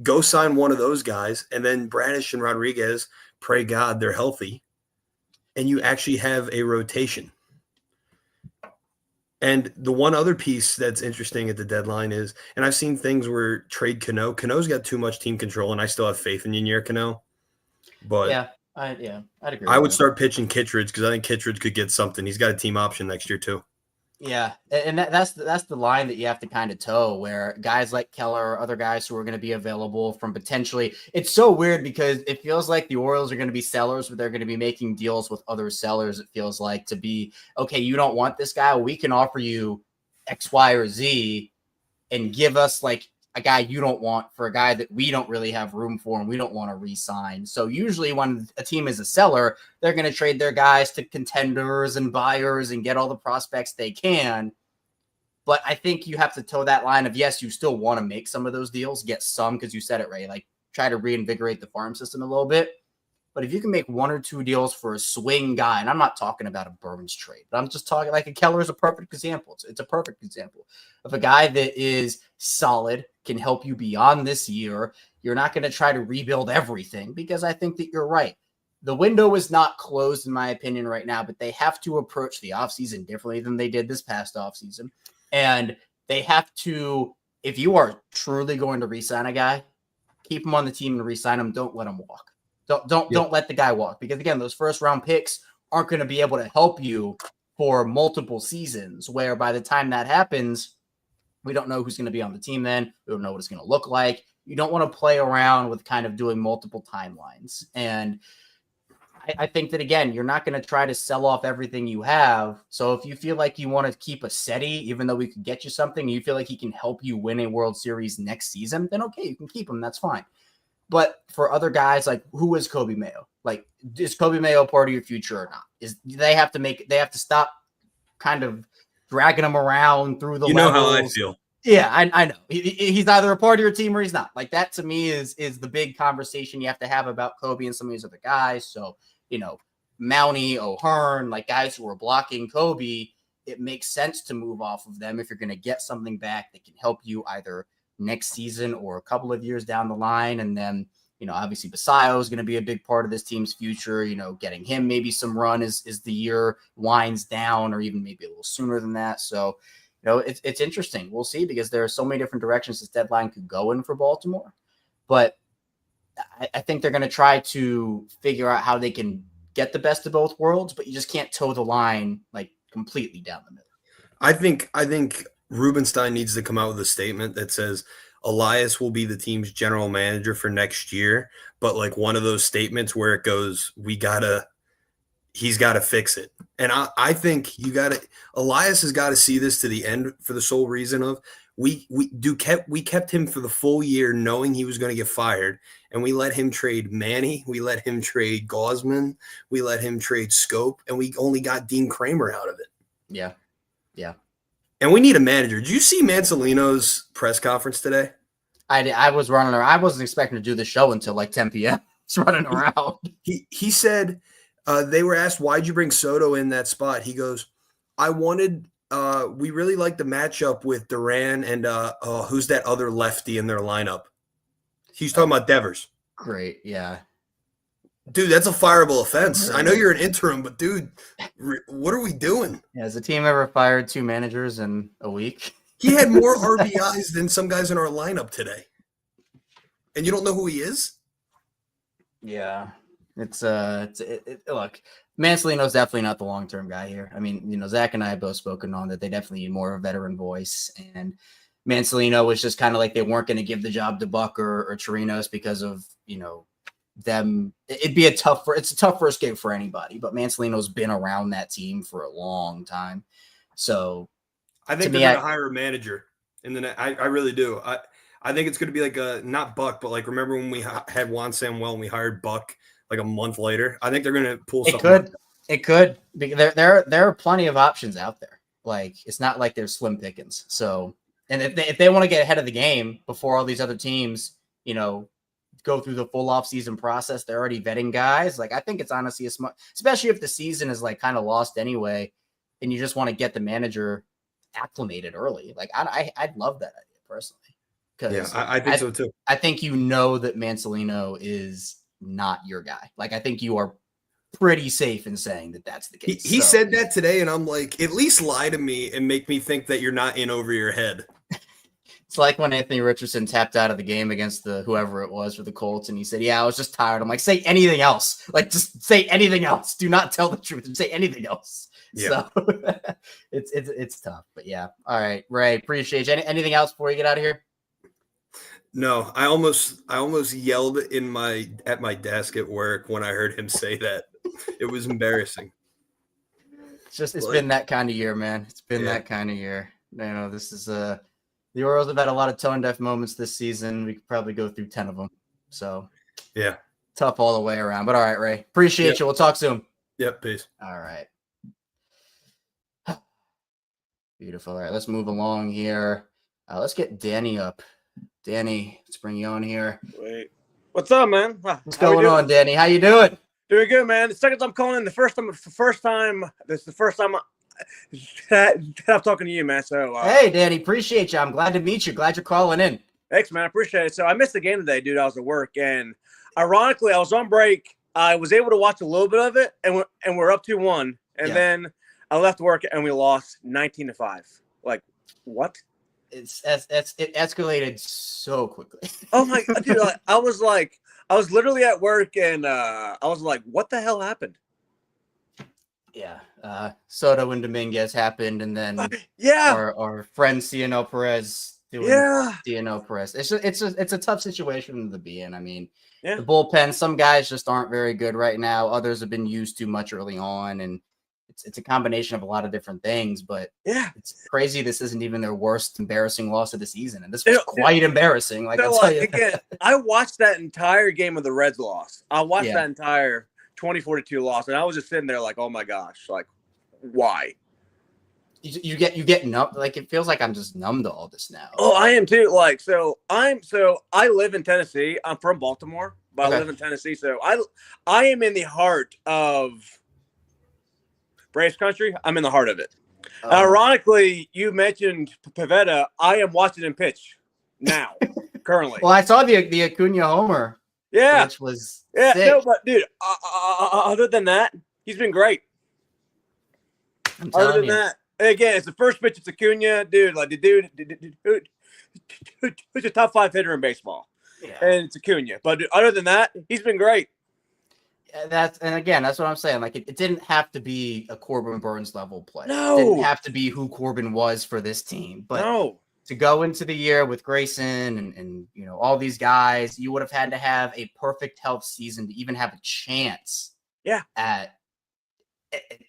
Go sign one of those guys, and then Bradish and Rodriguez, pray God they're healthy, and you actually have a rotation. And the one other piece that's interesting at the deadline is, and I've seen things where trade Cano. Cano's got too much team control, and I still have faith in Ynier Cano. But I'd agree. I would start pitching Kittredge because I think Kittredge could get something. He's got a team option next year too. Yeah, and that's the line that you have to kind of toe, where guys like Keller or other guys who are going to be available from potentially – it's so weird because it feels like the Orioles are going to be sellers, but they're going to be making deals with other sellers, it feels like, to be, okay, you don't want this guy? We can offer you X, Y, or Z and give us like a guy you don't want for a guy that we don't really have room for and we don't want to re-sign. So usually when a team is a seller, they're going to trade their guys to contenders and buyers and get all the prospects they can. But I think you have to toe that line of, yes, you still want to make some of those deals, get some, because you said it right, like try to reinvigorate the farm system a little bit. But if you can make one or two deals for a swing guy, and I'm not talking about a Burns trade, but I'm just talking like a Keller is a perfect example. It's a perfect example of a guy that is solid, can help you beyond this year. You're not going to try to rebuild everything, because I think that you're right. The window is not closed, in my opinion, right now, but they have to approach the offseason differently than they did this past offseason. And they have to, if you are truly going to re-sign a guy, keep him on the team and re-sign him. Don't let him walk. Don't let the guy walk, because again, those first round picks aren't going to be able to help you for multiple seasons, where by the time that happens, we don't know who's going to be on the team then. We don't know what it's going to look like. You don't want to play around with kind of doing multiple timelines. And I think that, again, you're not going to try to sell off everything you have. So if you feel like you want to keep a steady, even though we could get you something, you feel like he can help you win a World Series next season, then okay, you can keep him. That's fine. But for other guys, like, who is Kobe Mayo? Like, is Kobe Mayo part of your future or not? They have to stop kind of dragging him around through the levels. You know how I feel. Yeah, I know. He's either a part of your team or he's not. Like that to me is the big conversation you have to have about Kobe and some of these other guys. So, Mountie, O'Hearn, like guys who are blocking Kobe, it makes sense to move off of them if you're going to get something back that can help you either next season or a couple of years down the line. And then, obviously Basayo is going to be a big part of this team's future. Getting him maybe some run as the year winds down or even maybe a little sooner than that. So, it's interesting. We'll see because there are so many different directions this deadline could go in for Baltimore. But I think they're going to try to figure out how they can get the best of both worlds, but you just can't toe the line like completely down the middle. I think Rubenstein needs to come out with a statement that says Elias will be the team's general manager for next year, but like one of those statements where it goes, he's got to fix it. And I think Elias has got to see this to the end for the sole reason of we kept him for the full year knowing he was going to get fired. And we let him trade Manny. We let him trade Gaussman. We let him trade Scope. And we only got Dean Kramer out of it. Yeah. Yeah. And we need a manager. Did you see Mansolino's press conference today? I was running around. I wasn't expecting to do the show until like 10 p.m. Just running around. He said they were asked, why'd you bring Soto in that spot? He goes, I wanted we really liked the matchup with Duran and who's that other lefty in their lineup? He's talking about Devers. Great, yeah. Dude, that's a fireable offense. I know you're an interim, but dude, what are we doing? Yeah, has the team ever fired 2 managers in a week? He had more RBIs than some guys in our lineup today. And you don't know who he is? Yeah. Look, Mansolino's definitely not the long-term guy here. I mean, Zach and I have both spoken on that they definitely need more of a veteran voice. And Mansolino was just kind of like they weren't going to give the job to Buck or Chirinos because of, them. It's a tough first game for anybody, but Mansolino's been around that team for a long time. So I think they're going to hire a manager. And then I really do. I think it's going to be like not Buck, but like remember when we had Juan Samuel and we hired Buck like a month later? I think they're going to pull something. It could. There are plenty of options out there. Like it's not like there's slim pickings. So, and if they want to get ahead of the game before all these other teams, go through the full off-season process, they're already vetting guys. Like I think it's honestly a smart, especially if the season is like kind of lost anyway, and you just want to get the manager acclimated early. Like I'd love that idea personally. Because I think so too. I think that Mansolino is not your guy. Like I think you are pretty safe in saying that that's the case. He said that today, and I'm like, at least lie to me and make me think that you're not in over your head. It's like when Anthony Richardson tapped out of the game against whoever it was for the Colts, and he said, "Yeah, I was just tired." I'm like, "Say anything else. Like, just say anything else. Do not tell the truth. Just say anything else." Yeah. So it's tough, but yeah. All right, Ray. Appreciate you. Anything else before you get out of here? No, I almost yelled at my desk at work when I heard him say that. It was embarrassing. It's been that kind of year, man. It's been that kind of year. This is the Orioles have had a lot of tone-deaf moments this season. We could probably go through 10 of them. So, yeah. Tough all the way around. But all right, Ray. Appreciate you. We'll talk soon. Yep, peace. All right. Beautiful. All right, let's move along here. Let's get Danny up. Danny, let's bring you on here. Wait. What's up, man? What's going on, Danny? How you doing? Doing good, man. The second time calling in. This is the first time that I'm talking to you, man. So hey, Danny, appreciate you. I'm glad to meet you. Glad you're calling in. Thanks, man. I appreciate it. So I missed the game today, dude. I was at work, and ironically, I was on break. I was able to watch a little bit of it, and we're up 2-1. And then I left work, and we lost 19-5. Like, what? It escalated so quickly. Oh my, dude! I was literally at work, and I was like, "What the hell happened?" Yeah, Soto and Dominguez happened, and then our friend CNO Perez doing CNO Perez. It's a tough situation to be in. I mean, the bullpen. Some guys just aren't very good right now. Others have been used too much early on, and it's a combination of a lot of different things. But it's crazy. This isn't even their worst embarrassing loss of the season, and this was quite embarrassing. Like I'll tell you, again, I watched that entire game of the Reds loss. I watched that entire 24-2 loss, and I was just sitting there like, oh my gosh, like why? you get numb. Like it feels like I'm just numb to all this now. Oh, I am too. Like, I live in Tennessee. I'm from Baltimore, but I live in Tennessee. So I am in the heart of Braves country. I'm in the heart of it. Ironically, you mentioned Pivetta. I am watching him pitch now, currently. Well, I saw the Acuna homer. Yeah, which was sick. No, but dude, other than that, he's been great. Other than that, again, it's the first pitch. It's Acuna, dude. Like the dude, who's a top 5 hitter in baseball, and it's Acuna. But dude, other than that, he's been great. That's what I'm saying. Like it didn't have to be a Corbin Burns level play. No, it didn't have to be who Corbin was for this team. But to go into the year with Grayson and all these guys, you would have had to have a perfect health season to even have a chance. At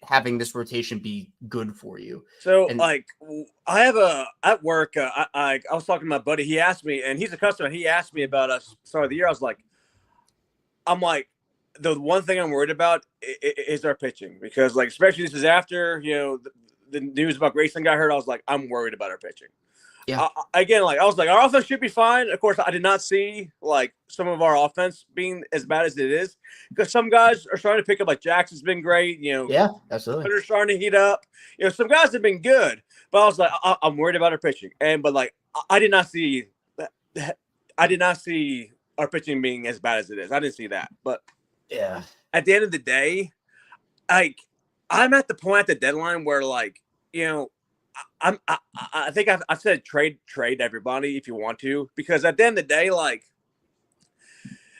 having this rotation be good for you. So I have at work. I was talking to my buddy. He asked me, and he's a customer. He asked me about us start of the year. I'm like. The one thing I'm worried about is our pitching because, especially this is after the news about Grayson got hurt. I was like, I'm worried about our pitching. Yeah. I was like, our offense should be fine. Of course, I did not see some of our offense being as bad as it is because some guys are starting to pick up. Like Jackson's been great. Yeah, absolutely. They're starting to heat up. Some guys have been good, but I was like, I'm worried about our pitching. I did not see that. I did not see our pitching being as bad as it is. I didn't see that, but. Yeah. At the end of the day, I'm at the point at the deadline where I think I've said trade everybody if you want to, because at the end of the day,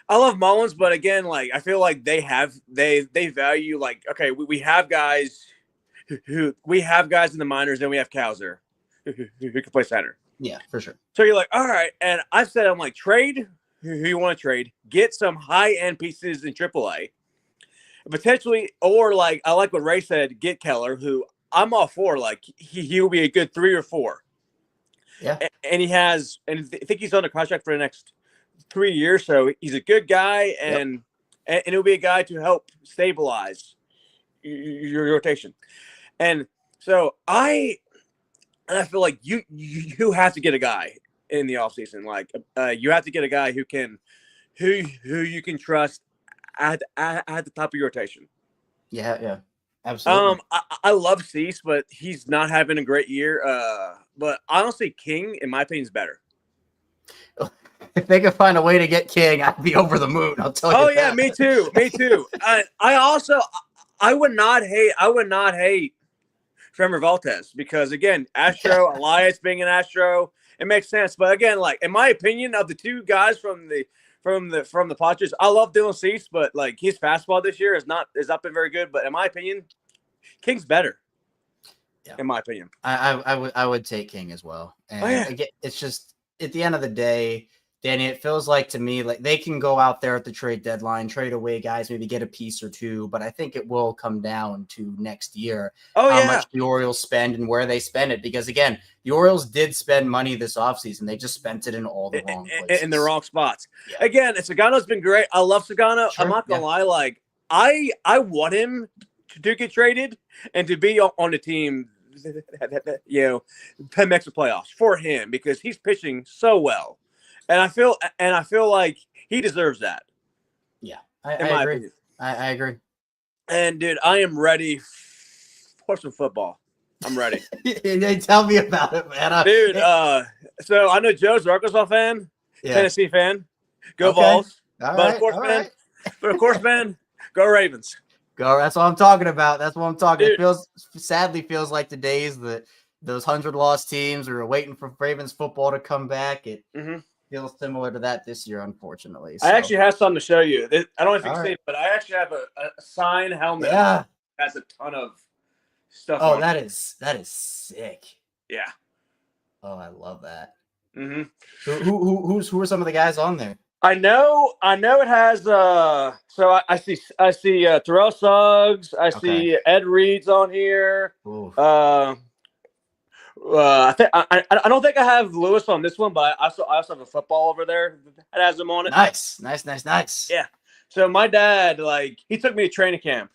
I love Mullins, but again, I feel like they value okay, we have guys who we have guys in the minors, and we have Kowser who can play center. Yeah, for sure. So you're like, all right, and I've said I'm trade. Who you want to trade, get some high-end pieces in AAA, potentially, or I like what Ray said, get Keller, who I'm all for. He'll be a good 3 or 4. Yeah, and I think he's on a contract for the next 3 years, so he's a good guy, and he'll be a guy to help stabilize your rotation. And so I feel like you have to get a guy in the offseason. You have to get a guy who you can trust at the top of your rotation. Yeah, absolutely. I love Cease, but he's not having a great year. But honestly, King, in my opinion, is better. If they could find a way to get King, I'd be over the moon. I'll tell you. Oh yeah, me too. I would not hate Framber Valdez because again, Astro Elias being an Astro. It makes sense, but again, in my opinion, of the two guys from the Padres, I love Dylan Cease, but his fastball this year has not been very good. But in my opinion, King's better. Yeah. In my opinion, I would take King as well. And again, it's just at the end of the day, Danny, it feels like to me they can go out there at the trade deadline, trade away guys, maybe get a piece or two, but I think it will come down to next year how much the Orioles spend and where they spend it. Because again, the Orioles did spend money this offseason. They just spent it in all the wrong places. In the wrong spots. Yeah. Again, Sagano's been great. I love Sagano. Sure. I'm not gonna lie, I want him to get traded and to be on the team that makes the playoffs for him because he's pitching so well. And I feel like he deserves that. Yeah, I agree. I agree. And dude, I am ready for some football. I'm ready. Tell me about it, man. Dude, so I know Joe's an Arkansas fan, Tennessee fan. Go Vols. But of course, man, go Ravens. Go. That's what I'm talking about. That's what I'm talking. Dude. It sadly feels like the days that those 100-loss teams were waiting for Ravens football to come back. It feels similar to that this year, unfortunately. So. I actually have something to show you. I don't know if you can see it, but I actually have a signed helmet. Yeah. That has a ton of stuff. Oh, that is sick. Yeah. Oh, I love that. Mm-hmm. Who are some of the guys on there? I know it has so I see Terrell Suggs, I see Ed Reed's on here. I don't think I have Lewis on this one, but I also have a football over there that has him on it. Nice. Yeah. So my dad, he took me to training camp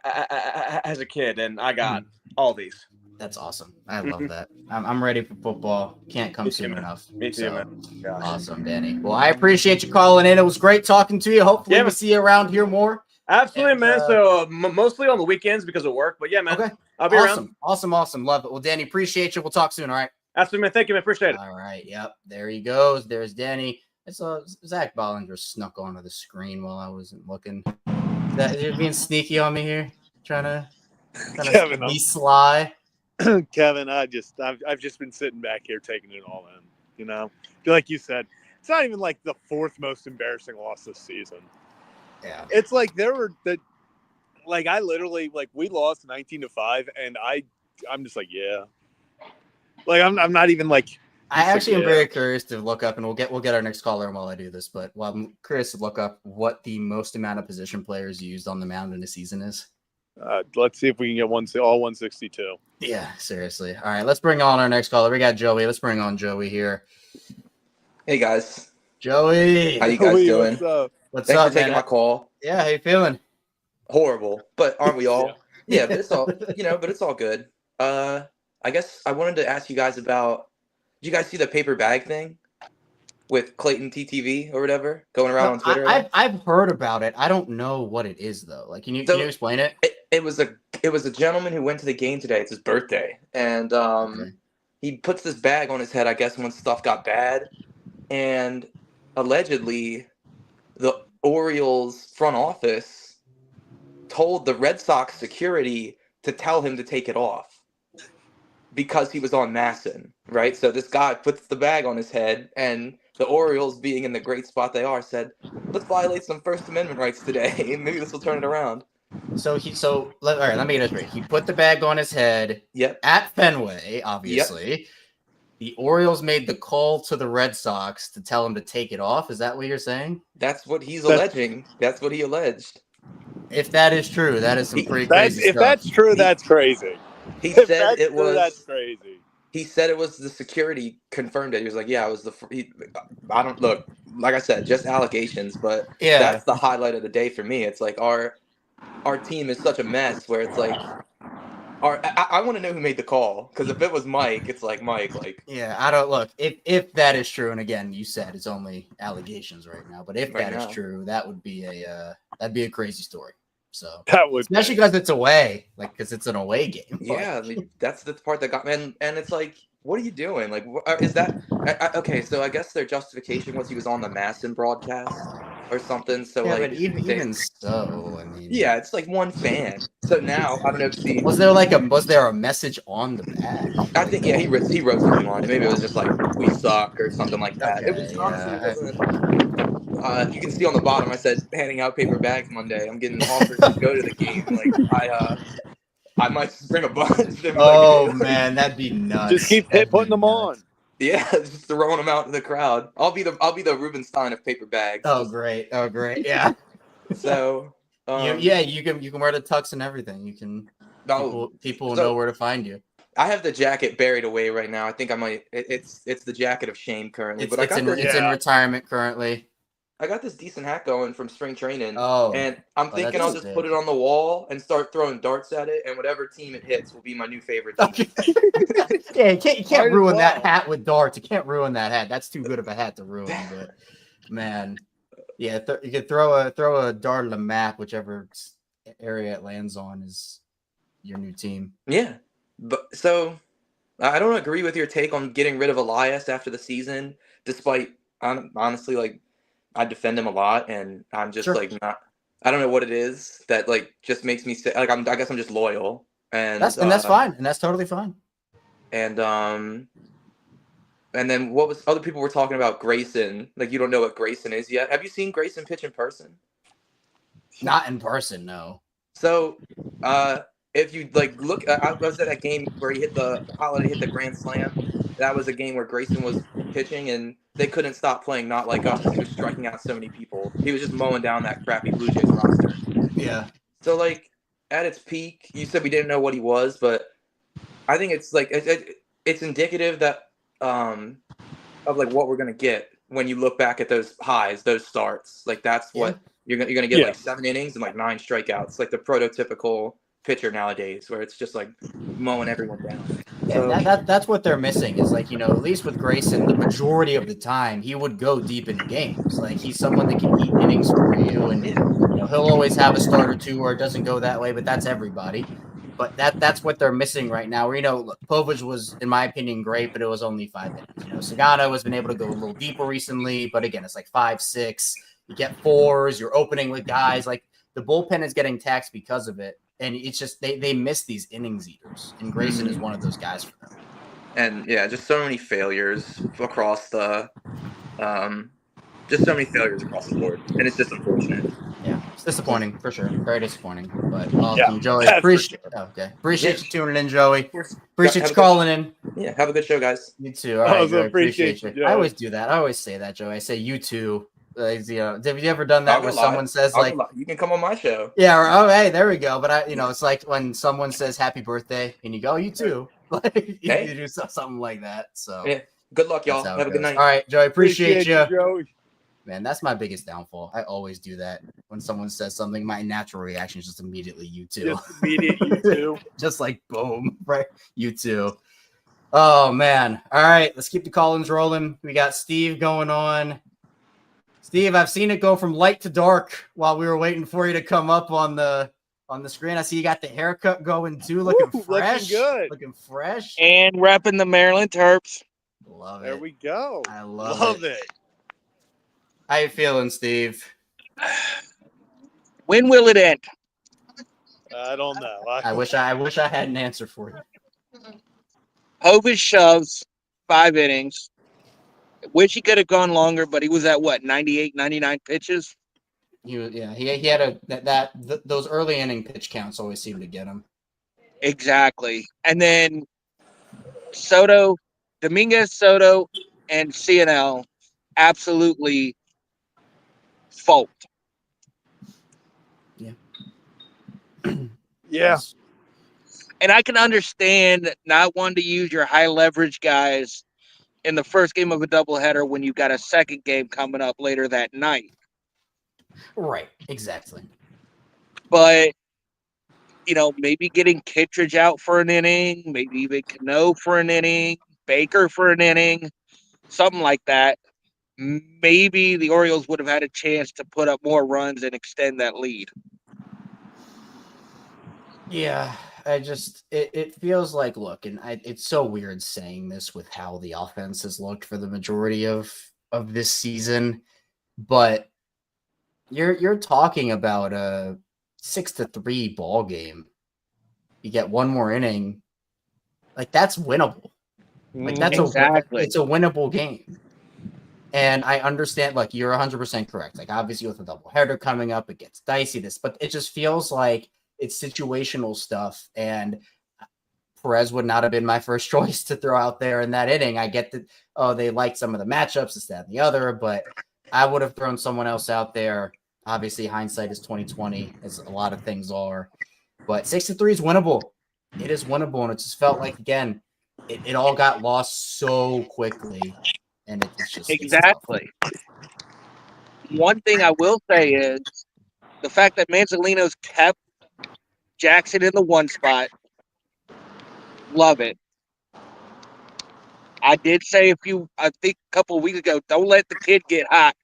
as a kid, and I got all these. That's awesome. I love that. I'm ready for football. Can't come Me too, soon man. enough. Me too, So, man. Yeah. awesome, Danny. Well, I appreciate you calling in. It was great talking to you. Hopefully, Yeah, we man. see you around here more. Absolutely, And, man. So mostly on the weekends because of work. But yeah, man. Okay. I'll be around. Awesome. Love it. Well, Danny, appreciate you. We'll talk soon. All right. Absolutely, man. Thank you, man. Appreciate it. All right. Yep. There he goes. There's Danny. I saw Zach Bollinger snuck onto the screen while I wasn't looking. You're being sneaky on me here, trying to Kevin, be sly. Kevin, I've just been sitting back here taking it all in. You know, like you said, it's not even like the fourth most embarrassing loss this season. Yeah. It's like I literally we lost 19-5, and I'm just like, yeah. Like I'm not even like. I actually am very curious to look up, and we'll get our next caller while I do this. But I'm curious to look up what the most amount of position players used on the mound in a season is. Let's see if we can get all 162. Yeah, seriously. All right, let's bring on our next caller. We got Joey. Let's bring on Joey here. Hey guys, Joey, how you guys doing? What's up? What's Thanks up, for taking man? my call. Yeah, how you feeling? Horrible, but aren't we all? Yeah. Yeah, but it's all but it's all good. I guess I wanted to ask you guys about. Did you guys see the paper bag thing with Clayton TTV or whatever going around on Twitter? I've heard about it. I don't know what it is though. Like, can you explain it? It was a gentleman who went to the game today. It's his birthday, and he puts this bag on his head. I guess when stuff got bad, and allegedly, the Orioles front office told the Red Sox security to tell him to take it off because he was on Masson, right? So this guy puts the bag on his head, and the Orioles, being in the great spot they are, said, let's violate some First Amendment rights today. Maybe this will turn it around. All right, let me get it straight. He put the bag on his head at Fenway, obviously. Yep. The Orioles made the call to the Red Sox to tell him to take it off. Is that what you're saying? That's what he's alleging. That's what he alleged. If that is true, that is some pretty crazy stuff. If that's true, that's crazy. He said it was. That's crazy. He said it was the security confirmed it. He was like, "Yeah, it was the." I don't look. Like I said, just allegations, but that's the highlight of the day for me. It's like our team is such a mess where it's like. I want to know who made the call, because if it was Mike, it's like Mike. Like, yeah, I don't look. If that is true, and again, you said it's only allegations right now, but if that is true, that would be that'd be a crazy story. So that would, especially because it's away, like because it's an away game. Yeah, that's the part that got me. And it's like, what are you doing? Like, is that okay? So I guess their justification was he was on the Masson broadcast or something. So yeah, like, but even so, I mean, yeah, it's like one fan. So now I don't know if was there a message on the bag? I think he wrote something on it. Maybe it was just like we suck or something like that. Okay, it was honestly. You can see on the bottom I said handing out paper bags Monday. I'm getting offers to go to the game. Like I might just bring a bunch. Oh man, that'd be nuts. Just keep putting them on. Yeah, just throwing them out to the crowd. I'll be the Rubenstein of paper bags. Oh great, yeah. So you can wear the tux and everything. You can. People will know where to find you. I have the jacket buried away right now. I think I might. It's the jacket of shame currently. It's in retirement currently. I got this decent hat going from spring training. Oh, and I'm thinking I'll just put it on the wall and start throwing darts at it, and whatever team it hits will be my new favorite team. Yeah, you can't ruin that hat with darts. You can't ruin that hat. That's too good of a hat to ruin. But man, yeah, you could throw a dart at a map, whichever area it lands on is your new team. Yeah, but so I don't agree with your take on getting rid of Elias after the season, despite honestly like. I defend him a lot, and I'm just like not. I don't know what it is that like just makes me say like I guess I'm just loyal, and that's fine, and that's totally fine. And then what was other people were talking about Grayson? Like you don't know what Grayson is yet. Have you seen Grayson pitch in person? Not in person, no. So, if you like look, I was at that game where Holiday hit the grand slam. That was a game where Grayson was pitching, and they couldn't stop playing Not Like Us. He was striking out so many people. He was just mowing down that crappy Blue Jays roster. Yeah. So, like, at its peak, you said we didn't know what he was, but I think it's, like, it's indicative that of, like, what we're going to get when you look back at those highs, those starts. Like, that's what you're going to get, like, 7 innings and, like, 9 strikeouts. Like, the prototypical pitcher nowadays, where it's just like mowing everyone down. Yeah, So that's what they're missing is like, at least with Grayson, the majority of the time he would go deep into games. Like he's someone that can eat innings for you, and he'll always have a start or two where it doesn't go that way, but that's everybody. But that's what they're missing right now. Where look, Povich was, in my opinion, great, but it was only 5 innings. Sagano has been able to go a little deeper recently, but again, it's like 5, 6. You get 4s. You're opening with guys like the bullpen is getting taxed because of it. And it's just they miss these innings eaters, and Grayson is one of those guys for them. And yeah, just so many failures across the, just so many failures across the board, and it's just unfortunate. Yeah, it's disappointing for sure, very disappointing. But awesome, Joey. Appreciate you tuning in, Joey. Appreciate you calling in. Yeah, have a good show, guys. You too. All right, Joey, appreciate you. Joey. I always do that. I always say that, Joey. I say you too. Have you ever done that where someone says you can come on my show? Yeah, or, hey, there we go. But it's like when someone says happy birthday and you go, you too. Like you do something like that. So yeah. Good luck, y'all. Have a good night. All right, Joey, appreciate you. Joey. Man, that's my biggest downfall. I always do that. When someone says something, my natural reaction is just immediately you too. Just immediate you too. Just like boom, right? You too. Oh man. All right, let's keep the call-ins rolling. We got Steve going on. Steve, I've seen it go from light to dark while we were waiting for you to come up on the screen. I see you got the haircut going too, looking fresh. Looking good. Looking fresh. And repping the Maryland Terps. Love it. There we go. I love it. it. How you feeling, Steve? When will it end? I don't know. I wish I had an answer for you. Hovis shoves 5 innings. Wish he could have gone longer, but he was at 98, 99 pitches. He had those early inning pitch counts always seemed to get him. Exactly. And then Dominguez, Soto, and CNL absolutely fault. Yeah. Yeah. And I can understand not wanting to use your high leverage guys in the first game of a doubleheader when you've got a second game coming up later that night. Right, exactly. But, maybe getting Kittredge out for an inning, maybe even Cano for an inning, Baker for an inning, something like that. Maybe the Orioles would have had a chance to put up more runs and extend that lead. Yeah, it feels like, look, and it's so weird saying this with how the offense has looked for the majority of this season, but you're talking about a 6-3 ball game. You get one more inning, like that's winnable. Like that's it's a winnable game. And I understand, like you're 100% correct. Like obviously with a doubleheader coming up, it gets dicey. But it just feels like it's situational stuff, and Perez would not have been my first choice to throw out there in that inning. I get that, they liked some of the matchups, this, that, and the other, but I would have thrown someone else out there. Obviously, hindsight is 20/20, as a lot of things are. But 6-3 is winnable. It is winnable, and it just felt like, again, it all got lost so quickly, and it's just exactly. One thing I will say is the fact that Manzolino's kept Jackson in the one spot. Love it. I did say I think a couple of weeks ago, don't let the kid get hot.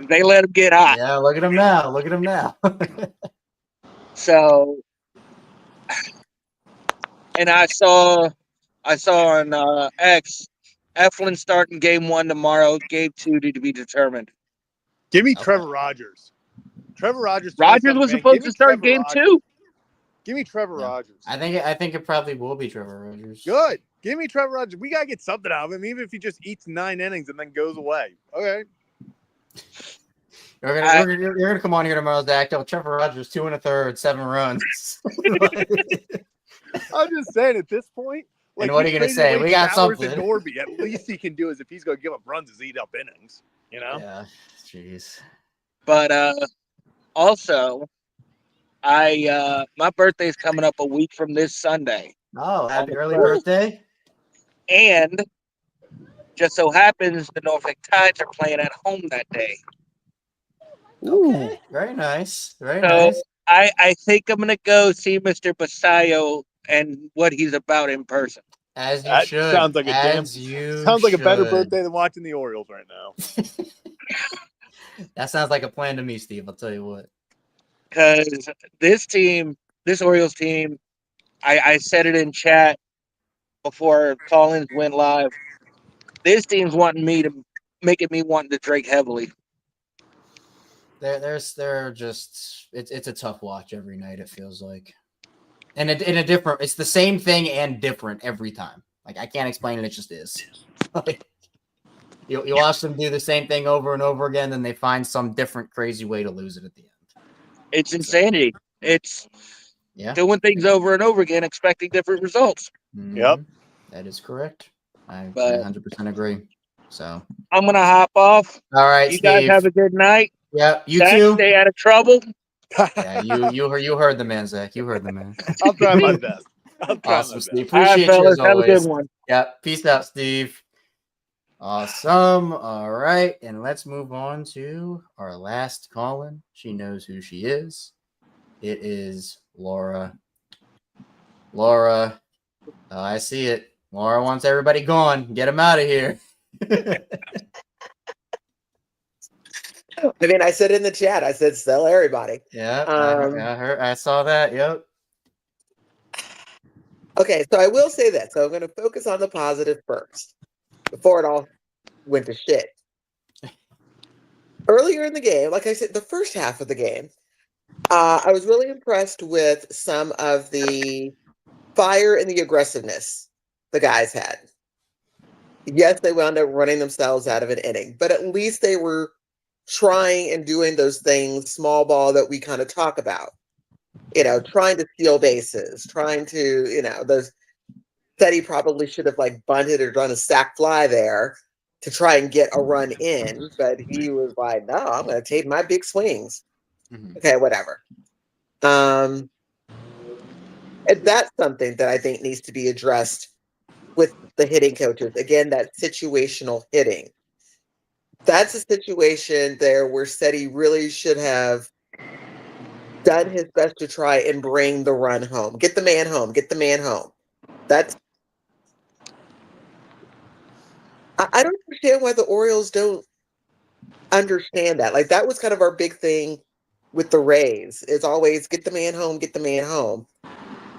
They let him get hot. Yeah, look at him now. Look at him now. So, and I saw on X, Eflin starting game 1 tomorrow, game 2 to be determined. Give me Trevor Rogers. Trevor Rogers. Rogers was supposed to start game 2. Give me Trevor Rogers. I think it probably will be Trevor Rogers. Good. Give me Trevor Rogers. We gotta get something out of him, even if he just eats 9 innings and then goes away. Okay. You're gonna come on here tomorrow, Zach. Trevor Rogers 2 1/3, 7 runs. I'm just saying at this point. Like, and what are you gonna say? We got something. Norby, at least he can do is if he's gonna give up runs, is eat up innings. Yeah. Jeez. But also, my birthday's coming up a week from this Sunday. Oh, happy early birthday! And just so happens the Norfolk Tides are playing at home that day. Okay, very nice. Very nice. I think I'm gonna go see Mr. Basayo and what he's about in person. As you That should. sounds like sounds like a better birthday than watching the Orioles right now. That sounds like a plan to me, Steve. I'll tell you what. Because this Orioles team, I said it in chat before Collins went live. This team's making me want to drink heavily. They're just it's a tough watch every night. It feels like, and in a different. It's the same thing and different every time. Like I can't explain it. It just is. Like, you watch them do the same thing over and over again, then they find some different crazy way to lose it at the end. It's insanity. It's doing things over and over again, expecting different results. Mm-hmm. Yep, that is correct. I 100% agree. So I'm gonna hop off. All right, you Steve. guys have a good night. Yeah, you Zach, too. stay out of trouble. Yeah, you heard the man, Zach. You heard the man. I'll try my best. Awesome, Steve. All right, Appreciate you fellas, as always. have a good one. Yeah, peace out, Steve. Awesome. All right, and let's move on to our last call-in. She knows who she is. It is Laura. Laura, I see it. Laura wants everybody gone. Get them out of here. I mean, I said in the chat, I said sell everybody. Yeah, I saw that. Yep. Okay, so I will say that. So I'm going to focus on the positive first before it all went to shit. Earlier in the game, like I said, the first half of the game, I was really impressed with some of the fire and the aggressiveness the guys had. Yes, they wound up running themselves out of an inning, but at least they were trying and doing those things, small ball that we kind of talk about. You know, trying to steal bases, trying to, you know, those that he probably should have like bunted or done a sac fly there to try and get a run in, but he was like, no, I'm going to take my big swings. Mm-hmm. Okay, whatever. And that's something that I think needs to be addressed with the hitting coaches. Again, that situational hitting. That's a situation there where Seti really should have done his best to try and bring the run home. Get the man home. Get the man home. That's... I don't understand why the Orioles don't understand that. Like, that was kind of our big thing with the Rays. It's always get the man home, get the man home.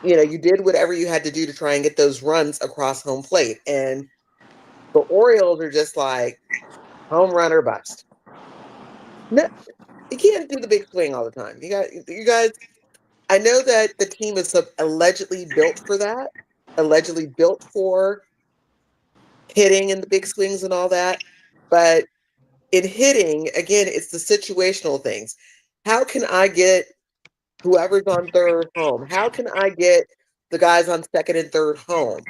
You know, you did whatever you had to do to try and get those runs across home plate. And the Orioles are just like, home run or bust. No, you can't do the big swing all the time. You guys, I know that the team is allegedly built for that, allegedly built for hitting and the big swings and all that. But in hitting, again, it's the situational things. How can I get whoever's on third home? How can I get the guys on second and third home?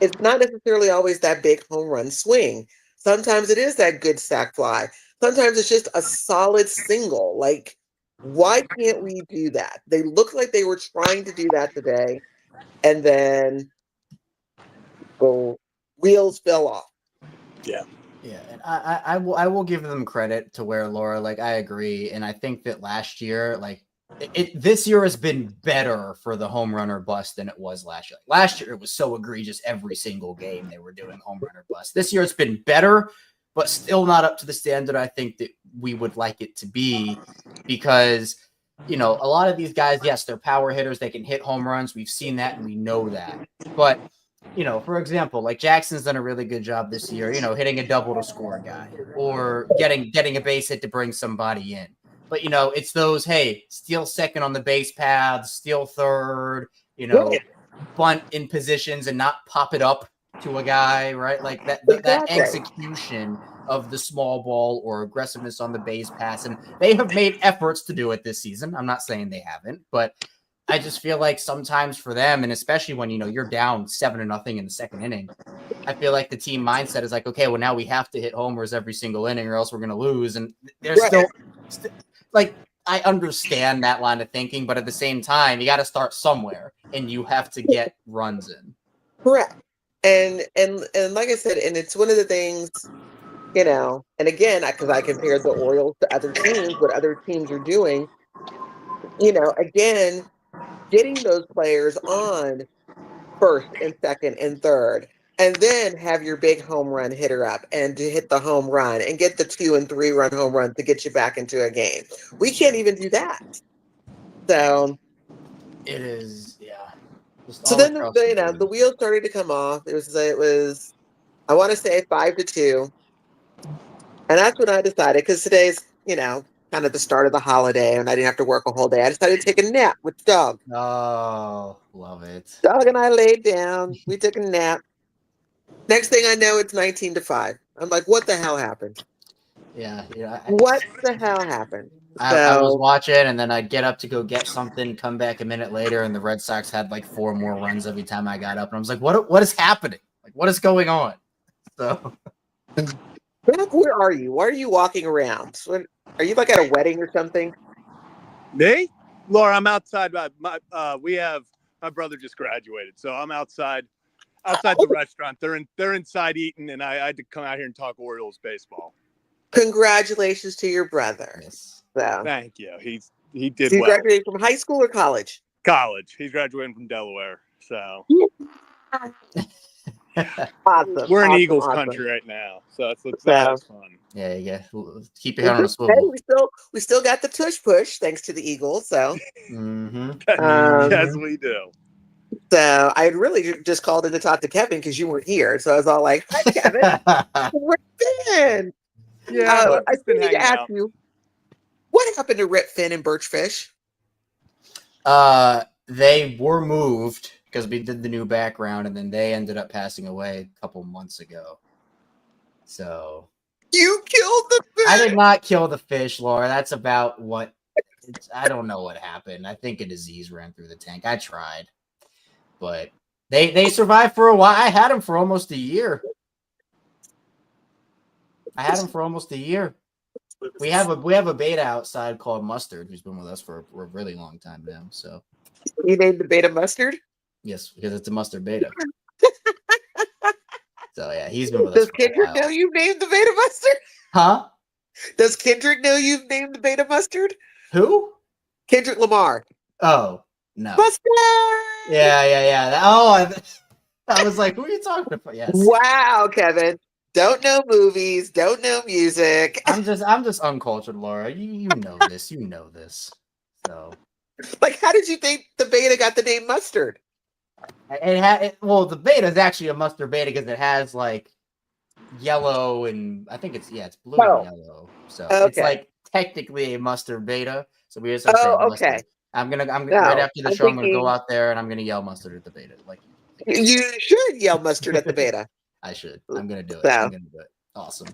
It's not necessarily always that big home run swing. Sometimes it is that good sac fly. Sometimes it's just a solid single. Like, why can't we do that? They look like they were trying to do that today, and then the wheels fell off. Yeah. Yeah, and I will give them credit to where Laura, like, I agree, and I think that last year, like, this year has been better for the home run or bust than it was last year. Like, last year it was so egregious every single game they were doing home run or bust. This year it's been better, but still not up to the standard I think that we would like it to be, because, you know, a lot of these guys, yes, they're power hitters. They can hit home runs. We've seen that and we know that. But, you know, for example, like Jackson's done a really good job this year, you know, hitting a double to score a guy or getting a base hit to bring somebody in. But, you know, it's those, hey, steal second on the base path, steal third, you know, bunt in positions and not pop it up to a guy, right? Like that execution of the small ball or aggressiveness on the base pass. And they have made efforts to do it this season. I'm not saying they haven't, but I just feel like sometimes for them, and especially when, you know, you're down 7-0 in the second inning, I feel like the team mindset is like, okay, well, now we have to hit homers every single inning or else we're going to lose. And they're still like, I understand that line of thinking, but at the same time, you got to start somewhere and you have to get runs in. Correct. And like I said, and it's one of the things, you know, and again, because I compared the Orioles to other teams, what other teams are doing, again, getting those players on first and second and third, and then have your big home run hitter up and to hit the home run and get the 2 and 3 run home run to get you back into a game. We can't even do that. So It is, yeah. Just so all then across the the board. wheels started to come off. It was I want to say 5-2, and that's when I decided, because today's kind of the start of the holiday, and I didn't have to work a whole day. I decided to take a nap with the dog. Oh, love it. Dog and I laid down. We took a nap. Next thing I know, it's 19-5. I'm like, what the hell happened? Yeah, What the hell happened? I was watching, and then I'd get up to go get something, come back a minute later, and the Red Sox had like 4 more runs every time I got up, and I was like, what is happening? Like, what is going on? So, Where are you? Why are you walking around? Are you like at a wedding or something? Me? Laura, I'm outside. My brother just graduated, so I'm outside the restaurant. They're inside eating, and I had to come out here and talk Orioles baseball. Congratulations to your brother. yes. So, Thank you. He did so you well. graduated from high school or college? College. He's graduating from Delaware. So Awesome. we're in awesome, Eagles awesome. country right now. So that is fun. Yeah. Keep your head on a Hey, swivel. we still got the tush push thanks to the Eagles. So, Yes, we do. So I had really just called in to talk to Kevin because you weren't here. So I was all like, "Hi, Kevin, where you been?" Yeah, I've I just been need to hanging ask out. you, what happened to Rip Finn and Birchfish? They were moved because we did the new background, and then they ended up passing away a couple months ago. So You killed the fish. I did not kill the fish, Laura. That's about what. I don't know what happened. I think a disease ran through the tank. I tried, but they survived for a while. I had them for almost a year. We have a beta outside called Mustard, who's been with us for a really long time now. So You named the beta Mustard? yes, because it's a mustard beta. So yeah, he's been with us Does for a Kendrick while. know you've named the beta Mustard? Huh? Does Kendrick know you've named the beta Mustard? Who? Kendrick Lamar. Oh no. Mustard. Yeah. I was like, who are you talking about? Yes. Wow, Kevin. Don't know movies. Don't know music. I'm just uncultured, Laura. You know this. You know this. So, like, how did you think the beta got the name Mustard? The beta is actually a mustard beta because it has like yellow and I think it's blue and yellow. So it's like technically a mustard beta. So we just say mustard. Okay. Right after the show, I'm gonna go out there and I'm gonna yell mustard at the beta. Like you should yell mustard at the beta. I should. I'm gonna do it. So. I'm gonna do it. Awesome.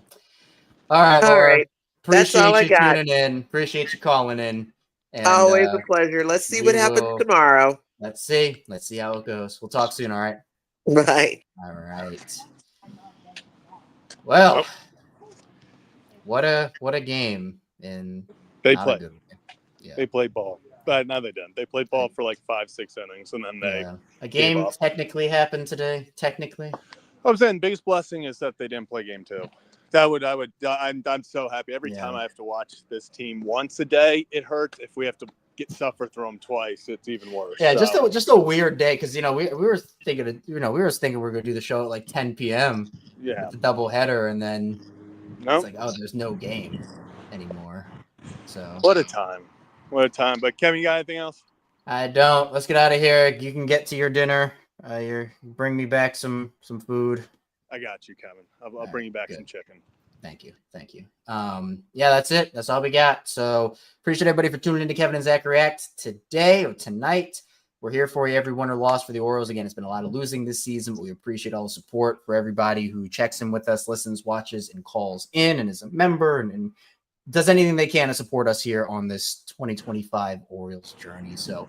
All right, Laura. Right. That's all I got. Tuning in. Appreciate you calling in. And, always a pleasure. Let's see what happens tomorrow. Let's see how it goes. We'll talk soon. All right. Right. All right. Well, what a game! And they played. Yeah. They played ball, but now they didn't. They played ball for like 5-6 innings, and then a game technically happened today. Technically, I'm saying biggest blessing is that they didn't play game 2. I'm so happy. Every time I have to watch this team once a day, it hurts. If we have to suffer through them twice, it's even worse. Yeah, so. just a weird day because we were thinking we were gonna do the show at like 10 p.m. Yeah, with the double header, and then it's like there's no game anymore. So what a time! But Kevin, you got anything else? I don't. Let's get out of here. You can get to your dinner. Bring me back some food. I got you, Kevin. I'll bring you back some chicken. Thank you. That's it. That's all we got. So appreciate everybody for tuning in to Kevin and Zach React today or tonight. We're here for you, every win or loss for the Orioles. Again, it's been a lot of losing this season, but we appreciate all the support for everybody who checks in with us, listens, watches, and calls in, and is a member and does anything they can to support us here on this 2025 Orioles journey. So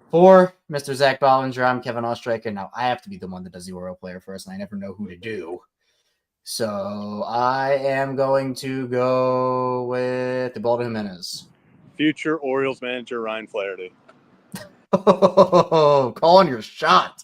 for Mr. Zach Bollinger, I'm Kevin Ostreicher. Now I have to be the one that does the Oriole player first, and I never know who to do. So I am going to go with Ubaldo Jimenez. Future Orioles manager Ryan Flaherty. Calling your shot.